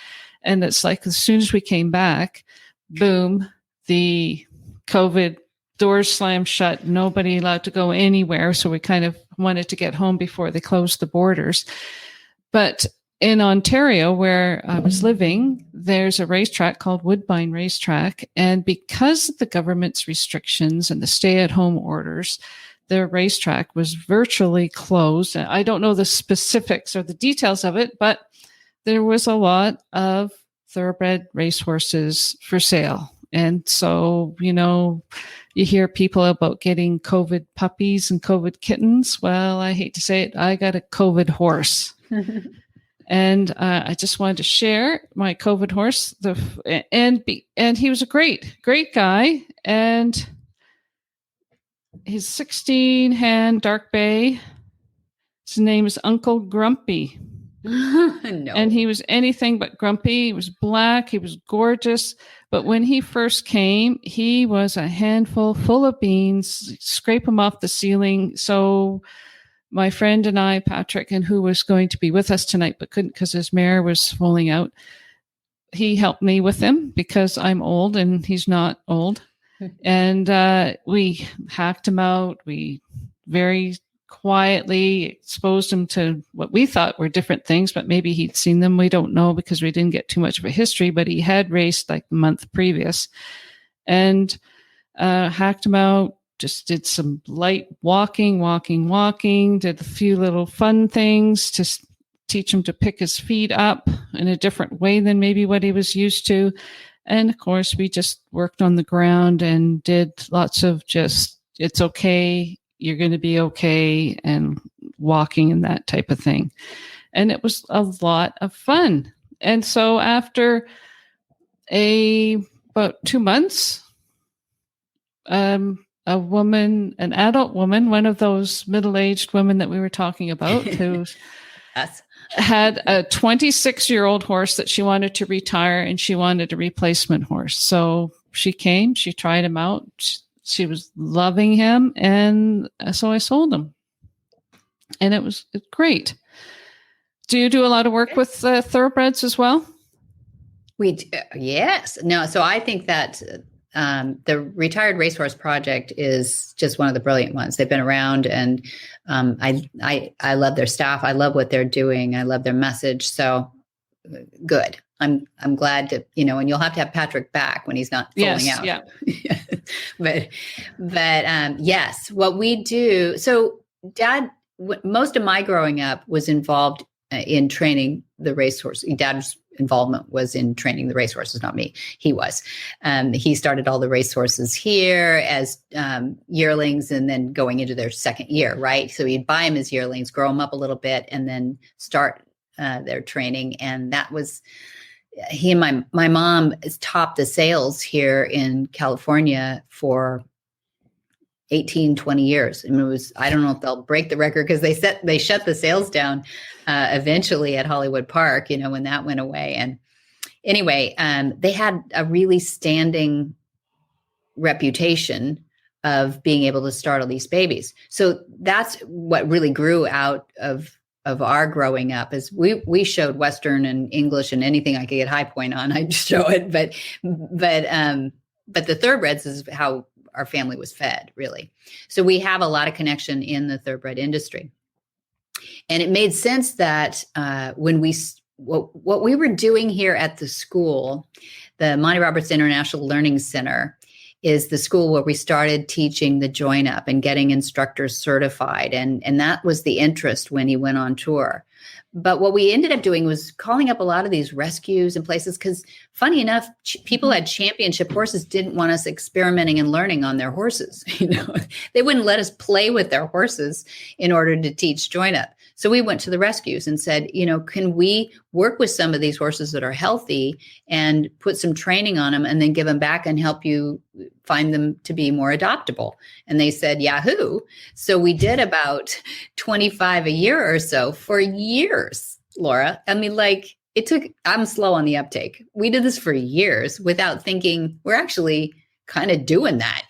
And it's like, as soon as we came back, boom, the COVID doors slammed shut, nobody allowed to go anywhere. So we kind of wanted to get home before they closed the borders. But in Ontario, where I was living, there's a racetrack called Woodbine Racetrack. And because of the government's restrictions and the stay-at-home orders, the racetrack was virtually closed. I don't know the specifics or the details of it, but there was a lot of thoroughbred racehorses for sale. And so, you hear people about getting COVID puppies and COVID kittens. Well, I hate to say it, I got a COVID horse. And I just wanted to share my COVID horse. And he was a great guy. And his 16-hand dark bay, his name is Uncle Grumpy. No. And he was anything but grumpy. He was black. He was gorgeous. But when he first came, he was a handful full of beans, scrape him off the ceiling. So my friend and I, Patrick, and who was going to be with us tonight, but couldn't because his mare was falling out, he helped me with him because I'm old and he's not old. And we hacked him out. We very quietly exposed him to what we thought were different things, but maybe he'd seen them. We don't know because we didn't get too much of a history, but he had raced like the month previous. And hacked him out, just did some light walking, did a few little fun things to teach him to pick his feet up in a different way than maybe what he was used to. And of course, we just worked on the ground and did lots of just, it's okay, you're going to be okay, and walking and that type of thing. And it was a lot of fun. And so after about 2 months, a woman, an adult woman, one of those middle-aged women that we were talking about, who Yes. had a 26-year-old horse that she wanted to retire, and she wanted a replacement horse. So she came, she tried him out. She was loving him, and so I sold him. And it's great. Do you do a lot of work with thoroughbreds as well? We do, yes. No, so I think that the Retired Racehorse Project is just one of the brilliant ones. They've been around, and I love their staff. I love what they're doing. I love their message. So good. I'm glad to, and you'll have to have Patrick back when he's not falling out. Yeah. but yes, what we do. So Dad, most of my growing up was involved in training the racehorse. Dad's involvement was in training the racehorses, not me. He was. He started all the racehorses here as yearlings, and then going into their second year, right? So he'd buy them as yearlings, grow them up a little bit, and then start their training. And that was he and my mom topped the sales here in California for 18, 20 years. I mean, I don't know if they'll break the record because they shut the sales down eventually at Hollywood Park, when that went away. And anyway, they had a really standing reputation of being able to start all these babies. So that's what really grew out of our growing up, is we showed Western and English and anything I could get high point on, I'd show it. But the thoroughbreds is how our family was fed, really. So we have a lot of connection in the thoroughbred industry. And it made sense that when what we were doing here at the school, the Monty Roberts International Learning Center, is the school where we started teaching the join up and getting instructors certified. And that was the interest when he went on tour. But what we ended up doing was calling up a lot of these rescues and places because, funny enough, people had championship horses didn't want us experimenting and learning on their horses. They wouldn't let us play with their horses in order to teach join up. So we went to the rescues and said, can we work with some of these horses that are healthy and put some training on them and then give them back and help you find them to be more adoptable? And they said, Yahoo. So we did about 25 a year or so for years, Laura. I mean, I'm slow on the uptake. We did this for years without thinking we're actually kind of doing that.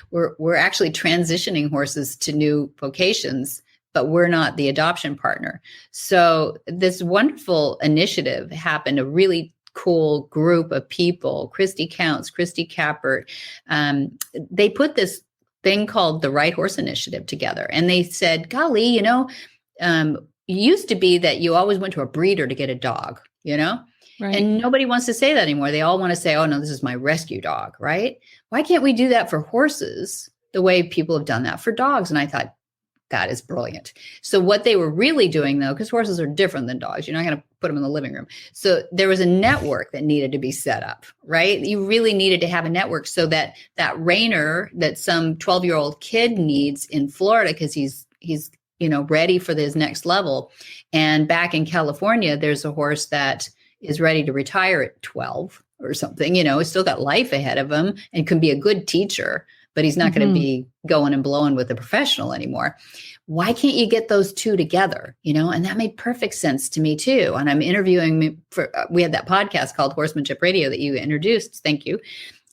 We're actually transitioning horses to new vocations, but we're not the adoption partner. So this wonderful initiative happened, a really cool group of people, Christy Counts, Christy Cappert. They put this thing called the Right Horse Initiative together. And they said, golly, it used to be that you always went to a breeder to get a dog, Right. And nobody wants to say that anymore. They all want to say, oh, no, this is my rescue dog, right? Why can't we do that for horses the way people have done that for dogs? And I thought, that is brilliant. So what they were really doing, though, because horses are different than dogs, you're not going to put them in the living room. So there was a network that needed to be set up, right? You really needed to have a network so that reiner that some 12-year-old kid needs in Florida, because he's ready for his next level. And back in California, there's a horse that is ready to retire at 12 or something. He's still got life ahead of him and can be a good teacher, but he's not going to be going and blowing with a professional anymore. Why can't you get those two together? And that made perfect sense to me too. And I'm interviewing we had that podcast called Horsemanship Radio that you introduced. Thank you.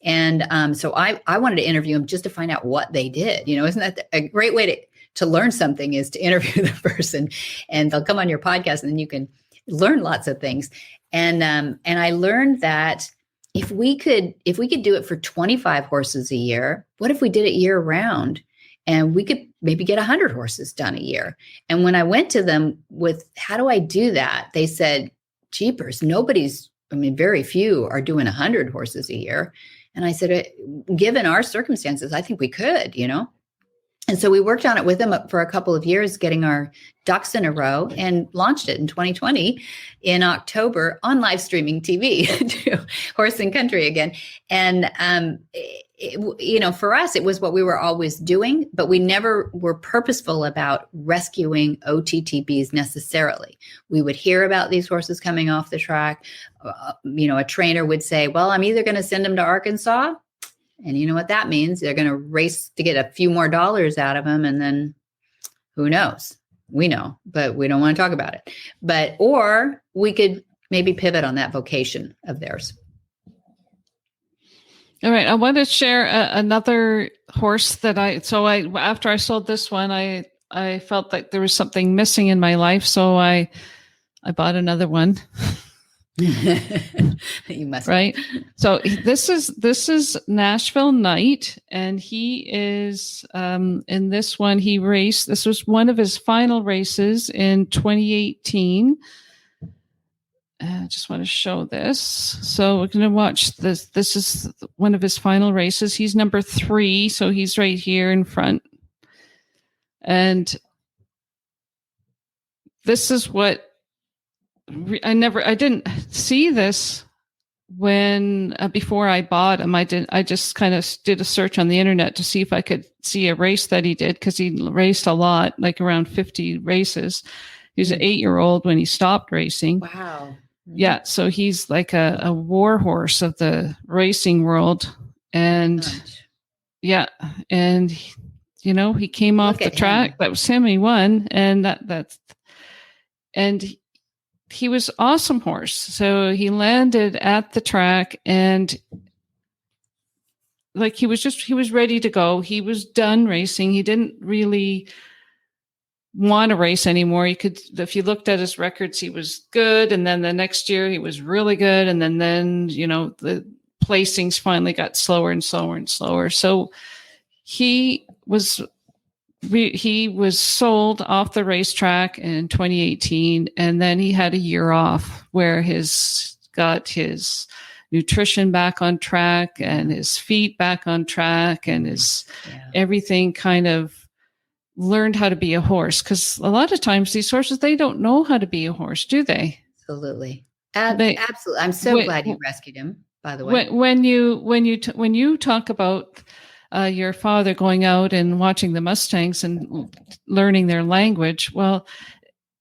And so I wanted to interview them just to find out what they did. Isn't that a great way to learn something, is to interview the person, and they'll come on your podcast and then you can learn lots of things. And I learned that if we could do it for 25 horses a year, what if we did it year round? And we could maybe get 100 horses done a year. And when I went to them with, how do I do that? They said, jeepers, very few are doing 100 horses a year. And I said, given our circumstances, I think we could, And so we worked on it with them for a couple of years, getting our ducks in a row, and launched it in 2020 in October on live streaming TV to Horse and Country again. And, for us, it was what we were always doing, but we never were purposeful about rescuing OTTBs necessarily. We would hear about these horses coming off the track. A trainer would say, well, I'm either going to send them to Arkansas, and you know what that means? They're going to race to get a few more dollars out of them. And then who knows? We know, but we don't want to talk about it. Or we could maybe pivot on that vocation of theirs. All right. I want to share another horse that after I sold this one, I felt like there was something missing in my life. So I bought another one. You must, right? So this is Nashville Knight, and he is in this one. This was one of his final races in 2018. I just want to show this. So we're going to watch this. This is one of his final races. He's number 3, so he's right here in front. And this is what I didn't see this when before I bought him. I just kind of did a search on the internet to see if I could see a race that he did, because he raced a lot, like around 50 races. He was an 8-year-old when he stopped racing. Wow. Yeah, so he's like a war horse of the racing world. And yeah, and he came off the track. That was him. He won, and he was awesome horse. So he landed at the track, and like he was ready to go. He was done racing. He didn't really want to race anymore. If you looked at his records, he was good. And then the next year he was really good. And then the placings finally got slower and slower and slower. So he was sold off the racetrack in 2018. And then he had a year off where got his nutrition back on track and his feet back on track and his everything kind of learned how to be a horse. Because a lot of times these horses, they don't know how to be a horse, do they? Absolutely. Absolutely. I'm so glad you rescued him, by the way. When you talk about your father going out and watching the Mustangs and learning their language, well,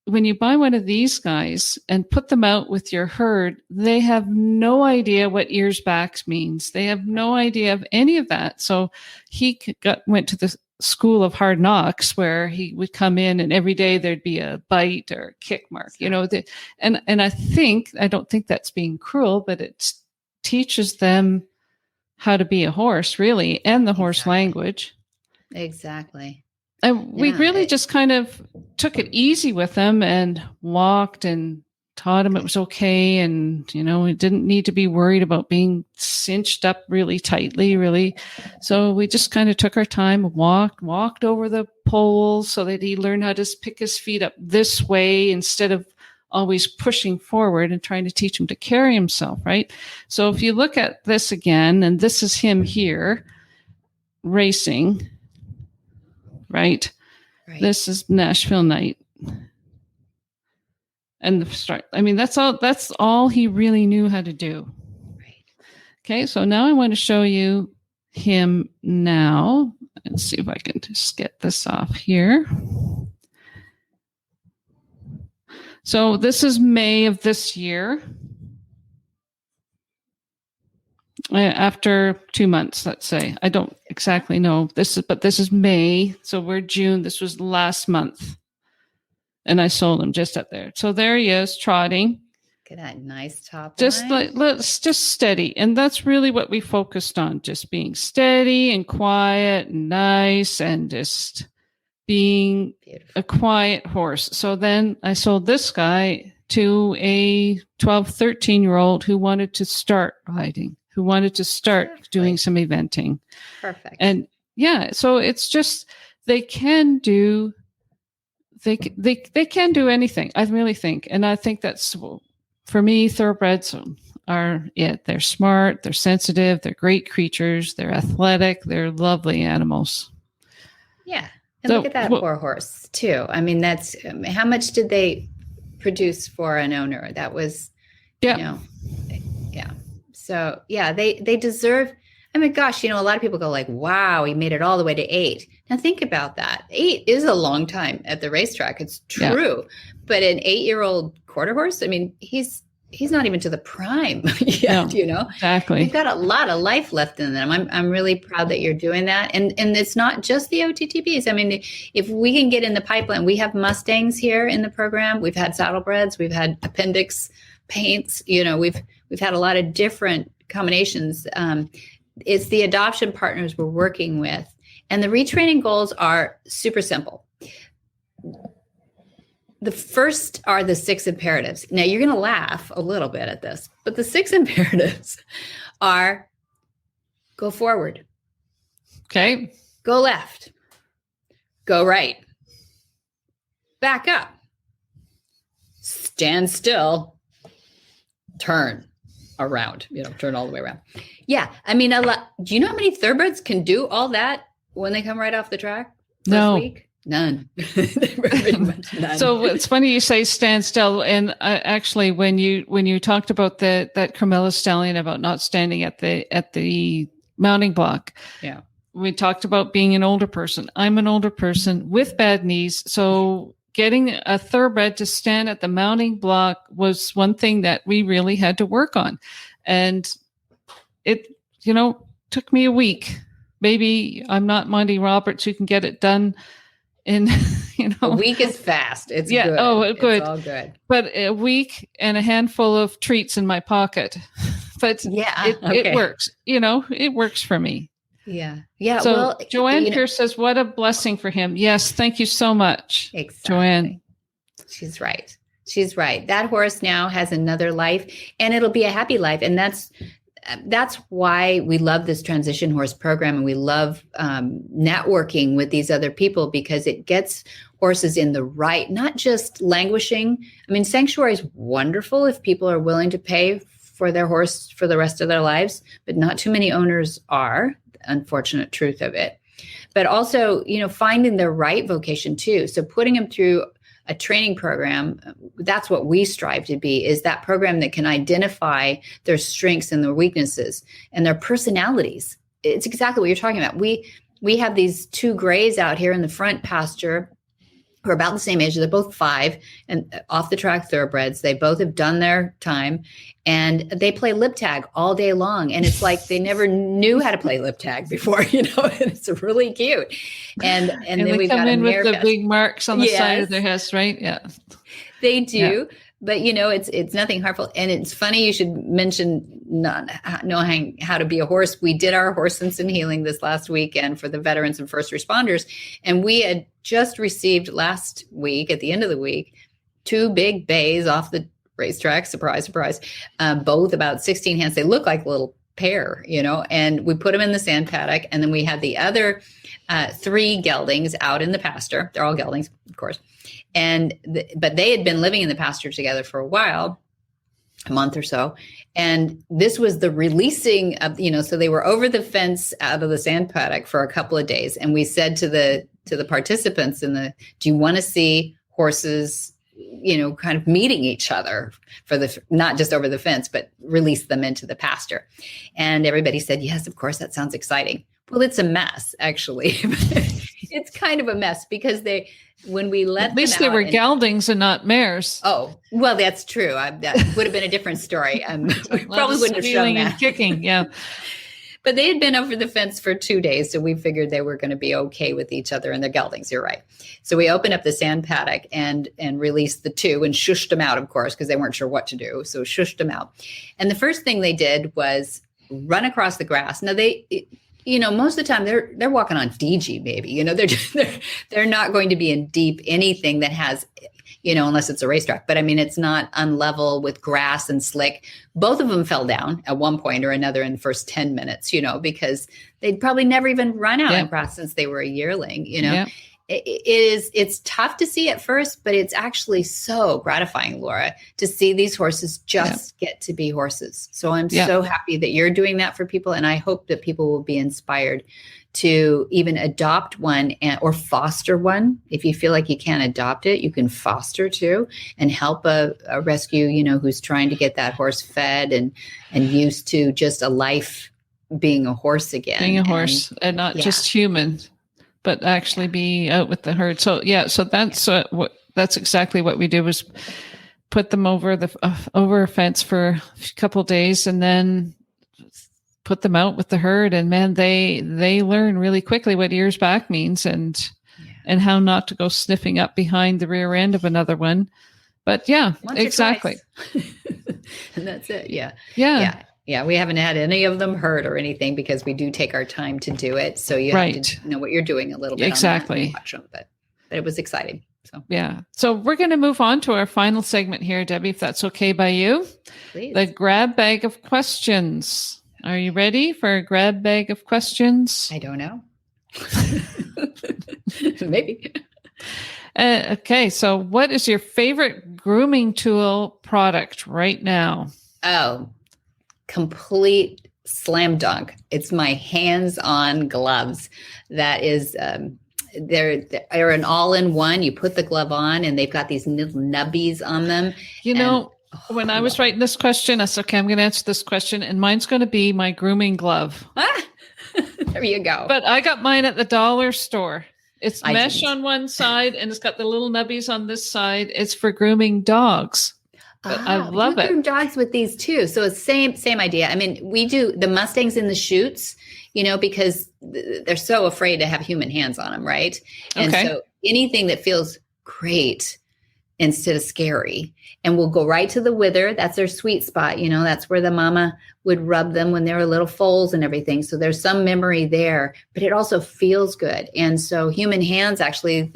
when you buy one of these guys and put them out with your herd, they have no idea what ears back means. They have no idea of any of that. So he went to the school of hard knocks where he would come in and every day there'd be a bite or a kick mark, and I don't think that's being cruel, but it teaches them how to be a horse, really, and the horse language. Exactly. And we really just kind of took it easy with him and walked and taught him it was okay. And, we didn't need to be worried about being cinched up really tightly, really. So we just kind of took our time, walked over the poles so that he learned how to pick his feet up this way instead of always pushing forward and trying to teach him to carry himself, right? So if you look at this again, and this is him here racing, right? This is Nashville Night. And the start. I mean, that's all he really knew how to do. Right. Okay, so now I want to show you him now. Let's see if I can just get this off here. So this is May of this year. After 2 months, let's say. I don't exactly know. This is May. So we're June. This was last month. And I sold him just up there. So there he is trotting. Look at that nice top just line. Let's just steady. And that's really what we focused on. Just being steady and quiet and nice and just being a quiet horse. So then I sold this guy to a 12, 13-year-old who wanted to start riding, who wanted to start doing some eventing. Perfect. And so it's just, they can do anything, I really think. And I think that's, for me, thoroughbreds are it. They're smart, they're sensitive, they're great creatures, they're athletic, they're lovely animals. Yeah. And look at that poor horse, too. I mean, that's, how much did they produce for an owner? That was, yeah. So, they deserve, I mean, gosh, a lot of people go like, wow, he made it all the way to 8. Now think about that. 8 is a long time at the racetrack. It's true. Yeah. But an 8-year-old quarter horse, I mean, he's not even to the prime yet, Exactly. You've got a lot of life left in them. I'm really proud that you're doing that. And it's not just the OTTBs. I mean, if we can get in the pipeline, we have Mustangs here in the program. We've had saddlebreds. We've had appendix paints. We've had a lot of different combinations. It's the adoption partners we're working with. And the retraining goals are super simple. The first are the 6 imperatives. Now, you're going to laugh a little bit at this, but the 6 imperatives are go forward. Okay. Go left. Go right. Back up. Stand still. Turn around. Turn all the way around. Yeah. I mean, do you know how many thoroughbreds can do all that when they come right off the track? No. Week? None. Pretty much none. So it's funny you say stand still. And actually, when you talked about that Carmella stallion about not standing at the mounting block, we talked about being an older person. I'm an older person with bad knees, so getting a thoroughbred to stand at the mounting block was one thing that we really had to work on, and it took me a week. Maybe I'm not Monty Roberts who can get it done. And a week is fast. It's good. Oh, good. It's all good. But a week and a handful of treats in my pocket. But it works. It works for me. Yeah. Yeah. So well, Joanne Pierce says, what a blessing for him. Yes. Thank you so much. Exactly. Joanne. She's right. She's right. That horse now has another life, and it'll be a happy life. And that's why we love this transition horse program, and we love networking with these other people, because it gets horses in the right, not just languishing. I mean, sanctuary is wonderful if people are willing to pay for their horse for the rest of their lives, but not too many owners are, the unfortunate truth of it. But also, finding their right vocation too. So putting them through a training program, that's what we strive to be, is that program that can identify their strengths and their weaknesses and their personalities. It's exactly what you're talking about. We have these 2 grays out here in the front pasture who are about the same age. They're both 5 and off the track thoroughbreds. They both have done their time and they play lip tag all day long. And it's like they never knew how to play lip tag before, and it's really cute. And then we come in with the big marks on the side of their heads, right? Yeah, they do. Yeah. But it's nothing harmful. And it's funny you should mention not knowing how to be a horse. We did our horse sense and healing this last weekend for the veterans and first responders. And we had just received last week, at the end of the week, 2 big bays off the racetrack. Surprise, surprise. Both about 16 hands. They look like a little pair, and we put them in the sand paddock. And then we had the other 3 geldings out in the pasture. They're all geldings, of course. But they had been living in the pasture together for a while, a month or so. And this was the releasing of, so they were over the fence out of the sand paddock for a couple of days. And we said to the participants do you want to see horses, kind of meeting each other not just over the fence, but release them into the pasture. And everybody said, yes, of course, that sounds exciting. Well, it's a mess, actually. It's kind of a mess because when we let at least they were geldings and not mares. Oh, well, that's true. That would have been a different story. We probably wouldn't have shown that. And kicking, yeah. But they had been over the fence for 2 days, so we figured they were going to be okay with each other and the geldings. You're right. So we opened up the sand paddock and released the 2 and shushed them out, of course, because they weren't sure what to do. So shushed them out. And the first thing they did was run across the grass. Now most of the time they're walking on DG, maybe, they're not going to be in deep anything that has, unless it's a racetrack. But I mean, it's not unlevel with grass and slick. Both of them fell down at one point or another in the first 10 minutes, because they'd probably never even run out in grass since they were a yearling, Yeah. It's tough to see at first, but it's actually so gratifying, Laura, to see these horses just get to be horses. So I'm so happy that you're doing that for people. And I hope that people will be inspired to even adopt one or foster one. If you feel like you can't adopt it, you can foster too and help a rescue, who's trying to get that horse fed and used to just a life being a horse again. Being a horse and not just human, but actually be out with the herd. So that's exactly what we did, was put them over a fence for a couple of days and then put them out with the herd. And man, they learn really quickly what ears back means and how not to go sniffing up behind the rear end of another one. But once exactly. And that's it. Yeah, we haven't had any of them hurt or anything because we do take our time to do it. So you have to know what you're doing a little bit. Exactly. Watch them, but it was exciting. So we're going to move on to our final segment here, Debbie, if that's okay by you. Please. The grab bag of questions. Are you ready for a grab bag of questions? I don't know. Maybe. Okay. So what is your favorite grooming tool product right now? Oh, complete slam dunk. It's my hands-on gloves. That is, they're an all-in-one. You put the glove on and they've got these little nubbies on them. When I was writing this question, I said, okay, I'm going to answer this question and mine's going to be my grooming glove. There you go. But I got mine at the dollar store. It's mesh on one side and it's got the little nubbies on this side. It's for grooming dogs. But I love it. Groom dogs with these too. So it's same idea. I mean, we do the Mustangs in the chutes, because they're so afraid to have human hands on them, right? And so anything that feels great instead of scary, and we'll go right to the wither. That's their sweet spot. That's where the mama would rub them when they were little foals and everything. So there's some memory there, but it also feels good. And so human hands, actually,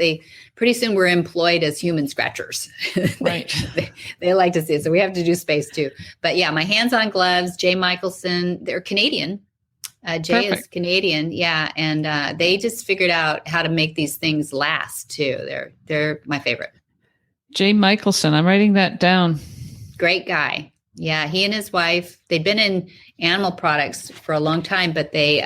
pretty soon we're employed as human scratchers. Right. they like to see it. So we have to do space too. But my hands-on gloves, Jay Michelson, they're Canadian. Jay is Canadian. Yeah. And they just figured out how to make these things last too. They're my favorite. Jay Michelson. I'm writing that down. Great guy. Yeah, he and his wife, they'd been in animal products for a long time, but they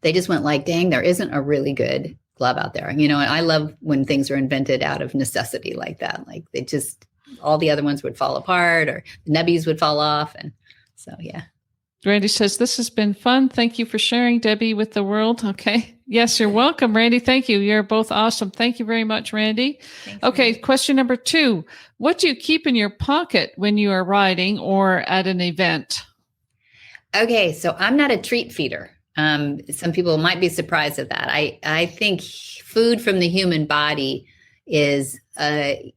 just went like, dang, there isn't a really good glove out there. And I love when things are invented out of necessity like that. Like they just, all the other ones would fall apart or the nubbies would fall off. And so, yeah. Randy says, this has been fun. Thank you for sharing, Debbie, with the world. Okay. Yes, you're welcome, Randy. Thank you. You're both awesome. Thank you very much, Randy. Thanks, okay. Randy. Question number 2. What do you keep in your pocket when you are riding or at an event? Okay. So I'm not a treat feeder. Some people might be surprised at that. I think food from the human body is, I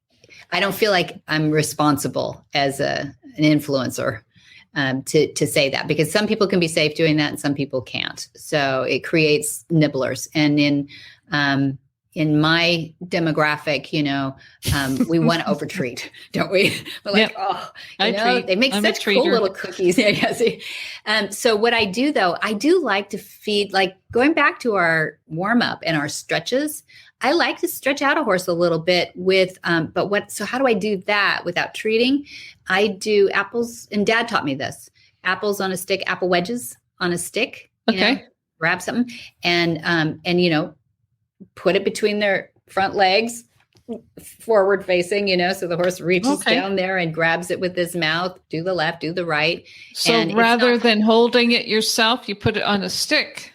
don't feel like I'm responsible as an influencer to say that, because some people can be safe doing that and some people can't. So it creates nibblers. And in my demographic, we want to overtreat, don't we? We're like, they make such cool little cookies. Yeah. See? So what I do though, I do like to feed, like going back to our warm up and our stretches. I like to stretch out a horse a little bit with, so how do I do that without treating? I do apples, and Dad taught me this, apples on a stick, apple wedges on a stick, grab something and put it between their front legs, forward facing, so the horse reaches down there and grabs it with his mouth, do the left, do the right. So and rather than holding it yourself, you put it on a stick.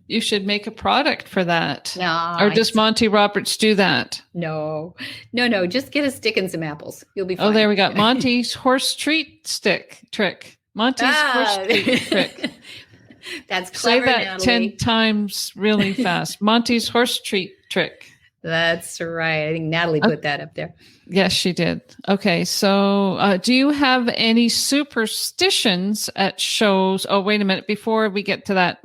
You should make a product for that. No. Or does Monty Roberts do that? No. Just get a stick and some apples. You'll be fine. Oh, there we go. Monty's horse treat stick trick. Monty's horse treat trick. That's clever, Say that Natalie. 10 times really fast. Monty's horse treat trick. That's right. I think Natalie put that up there. Yes, she did. Okay. So do you have any superstitions at shows? Oh, wait a minute. Before we get to that,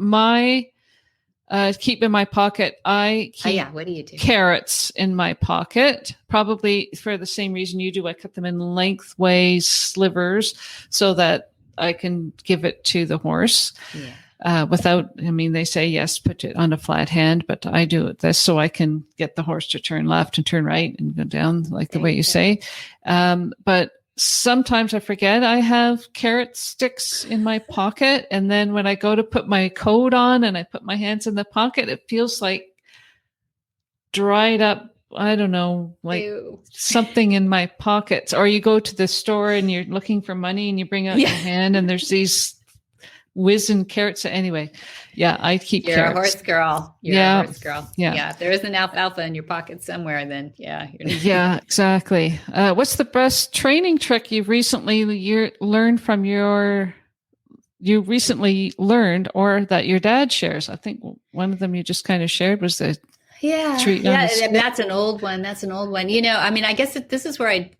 keep in my pocket. I keep what do you do? carrots in my pocket, probably for the same reason you do. I cut them in lengthways slivers so that I can give it to the horse. Yeah. They say, yes, put it on a flat hand, but I do it this so I can get the horse to turn left and turn right and go down like the way you say. But sometimes I forget I have carrot sticks in my pocket. And then when I go to put my coat on and I put my hands in the pocket, it feels like dried up, I don't know, like Ew. something in my pockets. Or you go to the store and you're looking for money and you bring out your hand and there's these whizzing carrots. Anyway, I keep You're carrots. a horse girl. You're a horse girl. Yeah. If there is an alfalfa in your pocket somewhere, then you're Yeah, exactly. What's the best training trick you've recently learned or that your dad shares? I think one of them you just kind of shared was the treat. That's an old one. I guess this is where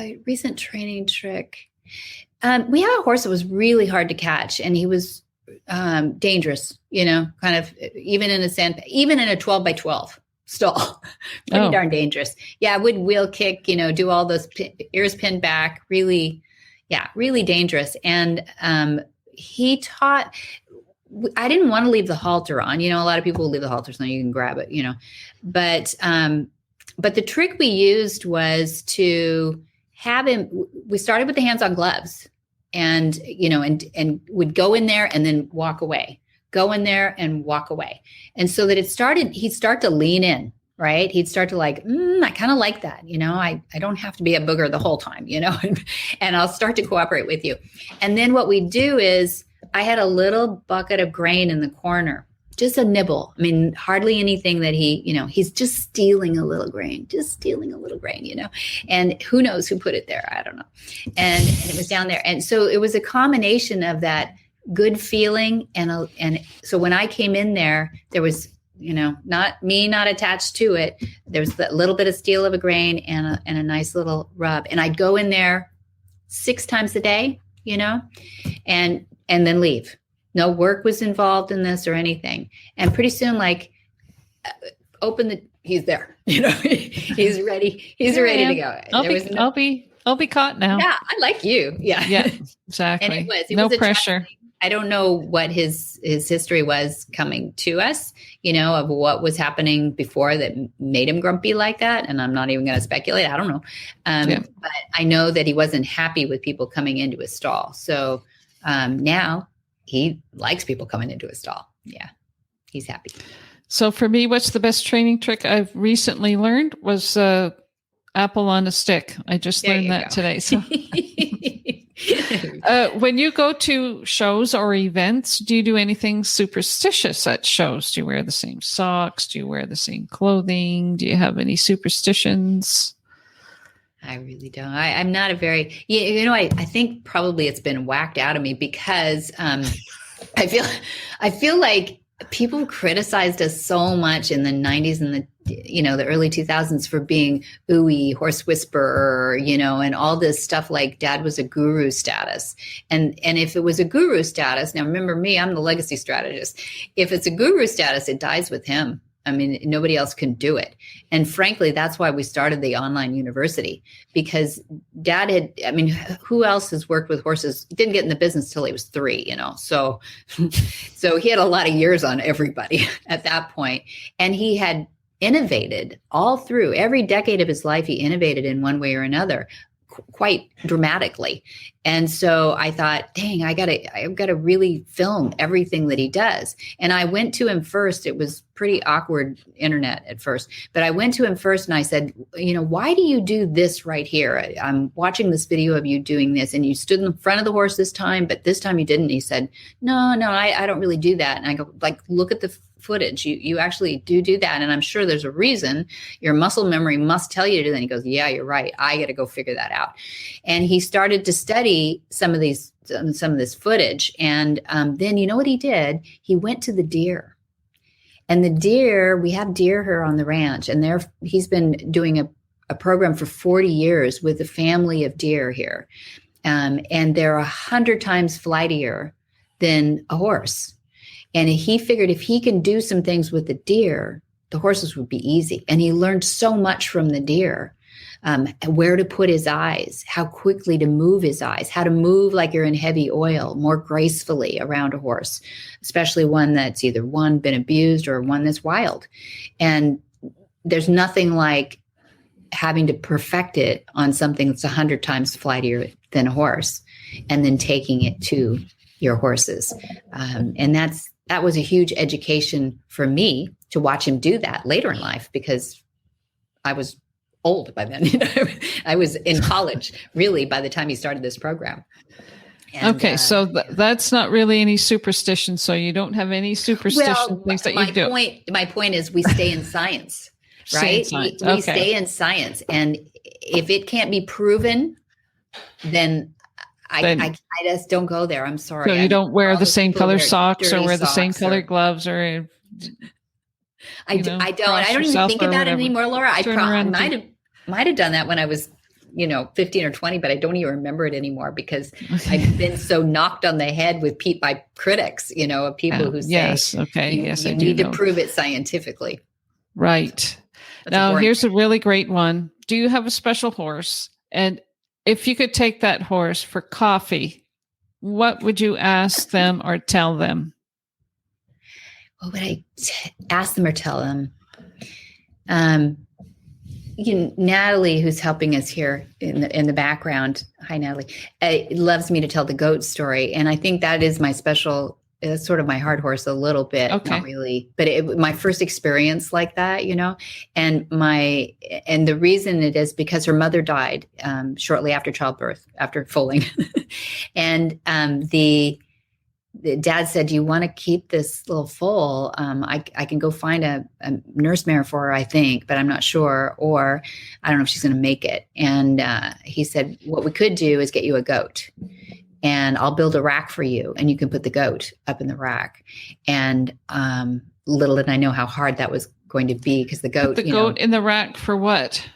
a recent training trick. We had a horse that was really hard to catch, and he was dangerous, kind of even in a 12 by 12 stall, pretty darn dangerous. Yeah. Would wheel kick, do all those ears pinned back, really dangerous. And he taught, I didn't want to leave the halter on, a lot of people will leave the halter so you can grab it, but the trick we used was to have him, we started with the hands-on gloves and would go in there and then walk away, go in there and walk away. And so that he'd start to lean in, right? He'd start to like, I kind of like that. I don't have to be a booger the whole time, and I'll start to cooperate with you. And then what we do is I had a little bucket of grain in the corner, just a nibble. Hardly anything that he's just stealing a little grain, and who knows who put it there? I don't know. And it was down there. And so it was a combination of that good feeling. And so when I came in there was, not attached to it. There was that little bit of steal of a grain and a nice little rub. And I'd go in there 6 times a day, and then leave. No work was involved in this or anything. And pretty soon, he's there, he's ready. He's ready to go. I'll be caught now. Yeah. I like you. Yeah. Yeah, exactly. And it was no a pressure. I don't know what his history was coming to us, of what was happening before that made him grumpy like that. And I'm not even going to speculate. I don't know. But I know that he wasn't happy with people coming into his stall. So now he likes people coming into his stall. Yeah, he's happy. So for me, what's the best training trick I've recently learned was apple on a stick. I just learned that today. So. When you go to shows or events, do you do anything superstitious at shows? Do you wear the same socks? Do you wear the same clothing? Do you have any superstitions? I really don't. I'm not a very, I think probably it's been whacked out of me because I feel like people criticized us so much in the 90s and the early 2000s for being ooey, horse whisperer, and all this stuff like Dad was a guru status. And if it was a guru status, now remember me, I'm the legacy strategist. If it's a guru status, it dies with him. I mean, nobody else can do it. And frankly, that's why we started the online university, because Dad who else has worked with horses? Didn't get in the business till he was 3, so he had a lot of years on everybody at that point. And he had innovated all through every decade of his life. He innovated in one way or another quite dramatically. And so I thought, dang, I've got to really film everything that he does. And I went to him first. It was pretty awkward internet at first, but I went to him first and I said, why do you do this right here? I'm watching this video of you doing this, and you stood in front of the horse this time, but this time you didn't. He said, no, I don't really do that. And I go, like, look at the footage. You actually do that. And I'm sure there's a reason. Your muscle memory must tell you to do that. And he goes, yeah, you're right. I got to go figure that out. And he started to study some of this footage. And then you know what he did? He went to the deer. And the deer, we have deer here on the ranch, and he's been doing a program for 40 years with a family of deer here. And they're 100 times flightier than a horse. And he figured if he can do some things with the deer, the horses would be easy. And he learned so much from the deer. Where to put his eyes, how quickly to move his eyes, how to move like you're in heavy oil more gracefully around a horse, especially one that's either been abused or one that's wild. And there's nothing like having to perfect it on something that's 100 times flightier than a horse and then taking it to your horses. And that was a huge education for me to watch him do that later in life, because I was old by then. I was in college, really, by the time he started this program. And, so that's not really any superstition. So you don't have any superstition things that you do. My point is we stay in science, right? We stay in science. And if it can't be proven, then I just don't go there. I'm sorry. So you don't wear the same color socks or wear the same color gloves or... I don't even think about it anymore, Laura. I might have done that when I was, 15 or 20, but I don't even remember it anymore because I've been so knocked on the head by critics, of people who say, yes, okay, you need to prove it scientifically. Right. Now, here's a really great one. Do you have a special horse? And if you could take that horse for coffee, what would you ask them or tell them? What would I ask them or tell them? Natalie, who's helping us here in the background. Hi, Natalie. Loves me to tell the goat story, and I think that is my special. It's sort of my hard horse a little bit, not really, but my first experience like that, and the reason it is because her mother died shortly after childbirth, after foaling, and the dad said, do you want to keep this little foal? I can go find a nurse mare for her, I think, but I'm not sure. Or I don't know if she's going to make it. And he said, what we could do is get you a goat and I'll build a rack for you and you can put the goat up in the rack. And little did I know how hard that was going to be because the goat. Put the goat in the rack for what?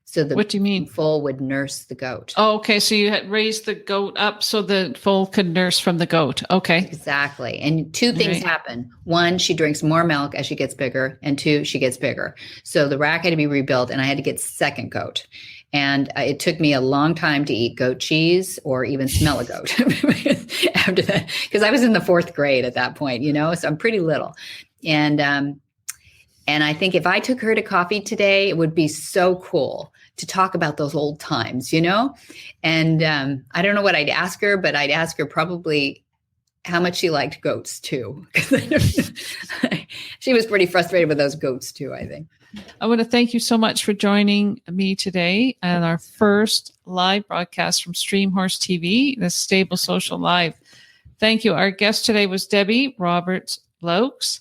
So the what do you mean? Foal would nurse the goat. Oh, okay. So you had raised the goat up so the foal could nurse from the goat. Okay. Exactly. And two things happen. One, she drinks more milk as she gets bigger. And two, she gets bigger. So the rack had to be rebuilt and I had to get second goat. And it took me a long time to eat goat cheese or even smell a goat after that, because I was in the 4th grade at that point, so I'm pretty little. And I think if I took her to coffee today, it would be so cool to talk about those old times, And I don't know what I'd ask her, but I'd ask her probably how much she liked goats too. She was pretty frustrated with those goats too, I think. I want to thank you so much for joining me today at our first live broadcast from StreamHorse TV, the Stable Social Live. Thank you. Our guest today was Debbie Roberts Loucks.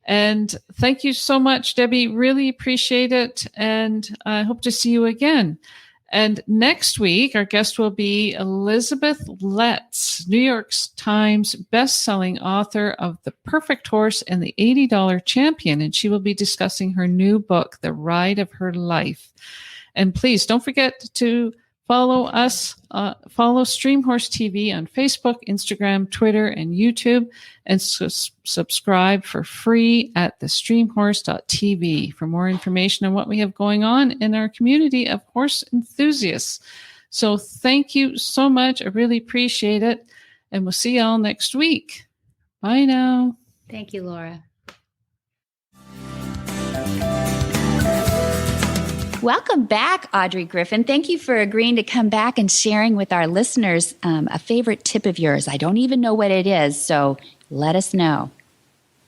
And thank you so much, Debbie. Really appreciate it. And I hope to see you again. And next week, our guest will be Elizabeth Letts, New York Times bestselling author of The Perfect Horse and the $80 Champion. And she will be discussing her new book, The Ride of Her Life. And please don't forget to follow us, follow StreamHorse TV on Facebook, Instagram, Twitter, and YouTube, and subscribe for free at thestreamhorse.tv for more information on what we have going on in our community of horse enthusiasts. So thank you so much. I really appreciate it. And we'll see you all next week. Bye now. Thank you, Laura. Welcome back, Audrey Griffin. Thank you for agreeing to come back and sharing with our listeners a favorite tip of yours. I don't even know what it is, so let us know.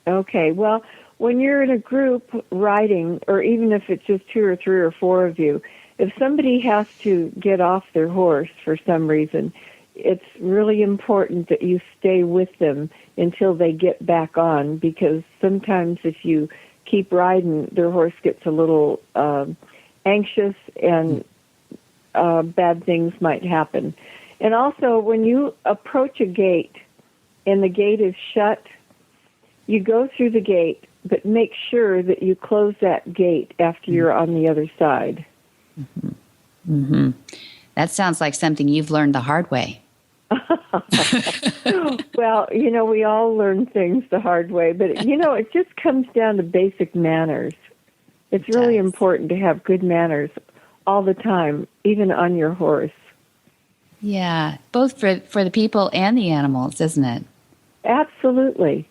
Okay. Well, when you're in a group riding, or even if it's just 2 or 3 or 4 of you, if somebody has to get off their horse for some reason, it's really important that you stay with them until they get back on, because sometimes if you keep riding, their horse gets a little anxious, and bad things might happen. And also, when you approach a gate and the gate is shut, you go through the gate, but make sure that you close that gate after you're on the other side. Mm-hmm. Mm-hmm. That sounds like something you've learned the hard way. Well, we all learn things the hard way, but, it just comes down to basic manners. It's really important to have good manners all the time, even on your horse. Yeah, both for the people and the animals, isn't it? Absolutely.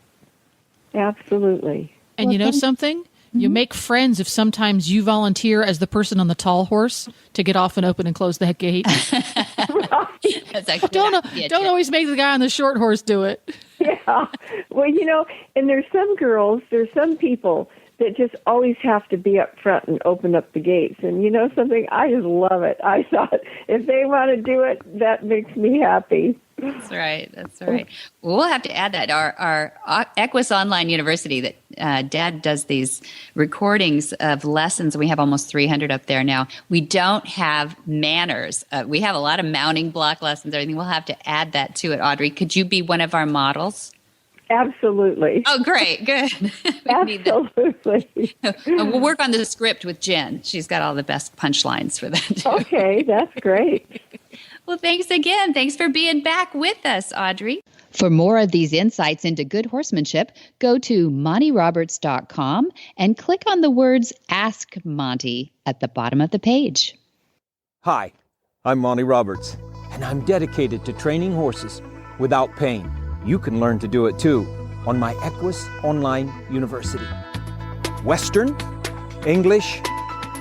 Absolutely. And you know something? You make friends if sometimes you volunteer as the person on the tall horse to get off and open and close that gate. Don't always make the guy on the short horse do it. Yeah. Well, and there's some people that just always have to be up front and open up the gates. And you know something? I just love it. I thought if they want to do it, that makes me happy. That's right. Well, we'll have to add that. Our Equus Online University, that Dad does these recordings of lessons. We have almost 300 up there now. We don't have manners. We have a lot of mounting block lessons, everything. We'll have to add that to it. Audrey, could you be one of our models? Absolutely. Oh, great. Good. Absolutely. We'll work on the script with Jen. She's got all the best punchlines for that, too. Okay, that's great. Well, thanks again. Thanks for being back with us, Audrey. For more of these insights into good horsemanship, go to MontyRoberts.com and click on the words Ask Monty at the bottom of the page. Hi, I'm Monty Roberts, and I'm dedicated to training horses without pain. You can learn to do it too on my Equus Online University. Western, English,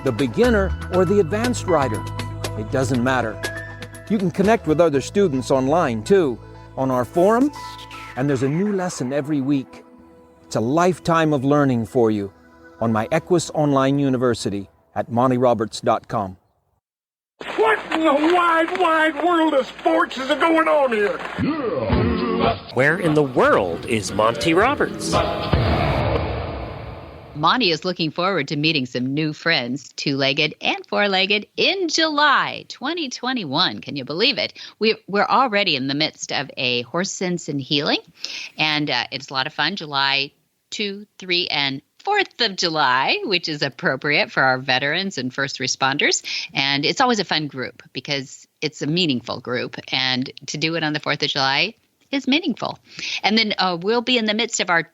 the beginner, or the advanced rider. It doesn't matter. You can connect with other students online too, on our forum, and there's a new lesson every week. It's a lifetime of learning for you on my Equus Online University at MontyRoberts.com. What in the wide world of sports is going on here? Where in the world is Monty Roberts? Monty is looking forward to meeting some new friends, two-legged and four-legged, in July 2021. Can you believe it? We're already in the midst of a Horse Sense and Healing, and it's a lot of fun. July 2, 3, and 4th of July, which is appropriate for our veterans and first responders. And it's always a fun group because it's a meaningful group. And to do it on the 4th of July is meaningful. And then we'll be in the midst of our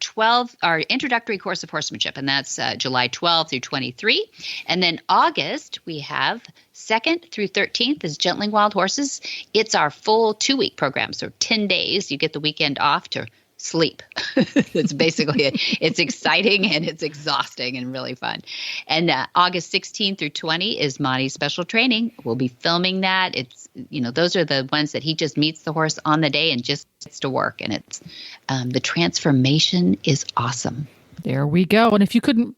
introductory course of horsemanship, and that's July 12 through 23. And then August, we have 2nd through 13th is Gentling Wild Horses. It's our full 2-week program. So 10 days, you get the weekend off to sleep. That's basically it. It's exciting and it's exhausting and really fun. And August 16th through 20 is Monty's special training. We'll be filming that. It's, those are the ones that he just meets the horse on the day and just gets to work. And it's the transformation is awesome. There we go. And if you couldn't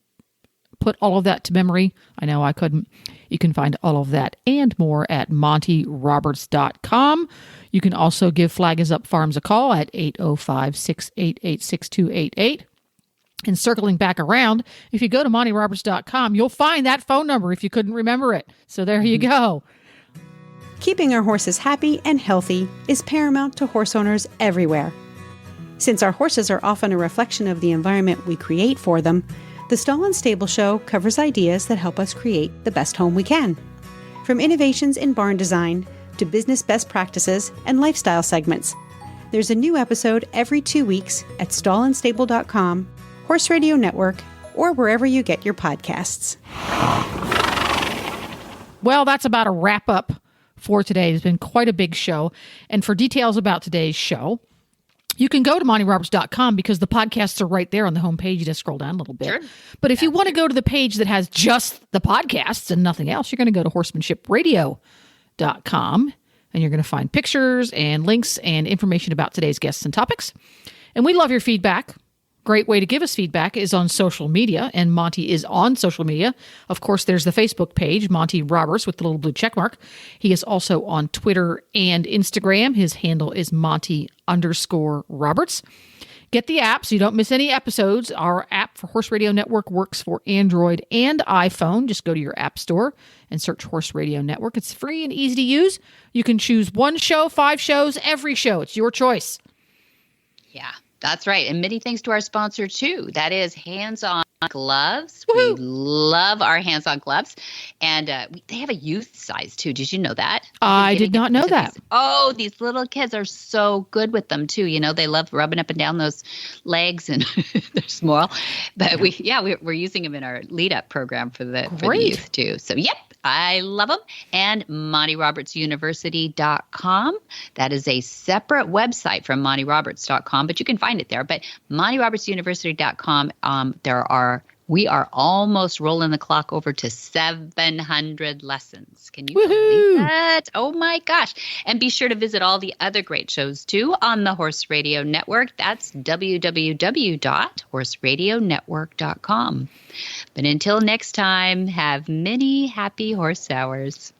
put all of that to memory, I know I couldn't, you can find all of that and more at montyroberts.com. You can also give Flag Is Up Farms a call at 805-688-6288. And circling back around, if you go to montyroberts.com, you'll find that phone number if you couldn't remember it. So there you go. Keeping our horses happy and healthy is paramount to horse owners everywhere. Since our horses are often a reflection of the environment we create for them, the Stall and Stable Show covers ideas that help us create the best home we can. From innovations in barn design to business best practices and lifestyle segments. There's a new episode every 2 weeks at stallandstable.com, Horse Radio Network, or wherever you get your podcasts. Well, that's about a wrap up for today. It's been quite a big show. And for details about today's show, you can go to montyroberts.com because the podcasts are right there on the homepage. You just scroll down a little bit. Sure. But if you want to go to the page that has just the podcasts and nothing else, you're going to go to horsemanshipradio.com and you're going to find pictures and links and information about today's guests and topics. And we love your feedback. Great way to give us feedback is on social media, and Monty is on social media. Of course, there's the Facebook page, Monty Roberts, with the little blue check mark. He is also on Twitter and Instagram. His handle is Monty_Roberts. Get the app so you don't miss any episodes. Our app for Horse Radio Network works for Android and iPhone. Just go to your app store and search Horse Radio Network. It's free and easy to use. You can choose 1 show, 5 shows, every show. It's your choice. Yeah. That's right. And many thanks to our sponsor, too. That is Hands On Gloves. Woo-hoo. We love our Hands On Gloves. And they have a youth size, too. Did you know that? I did not know that. These little kids are so good with them, too. They love rubbing up and down those legs, and they're small. But we're using them in our lead-up program for the youth, too. So, yep. I love them. And MontyRobertsUniversity.com. That is a separate website from MontyRoberts.com, but you can find it there. But MontyRobertsUniversity.com, we are almost rolling the clock over to 700 lessons. Can you believe that? Oh my gosh. And be sure to visit all the other great shows too on the Horse Radio Network. That's www.horseradionetwork.com. But until next time, have many happy horse hours.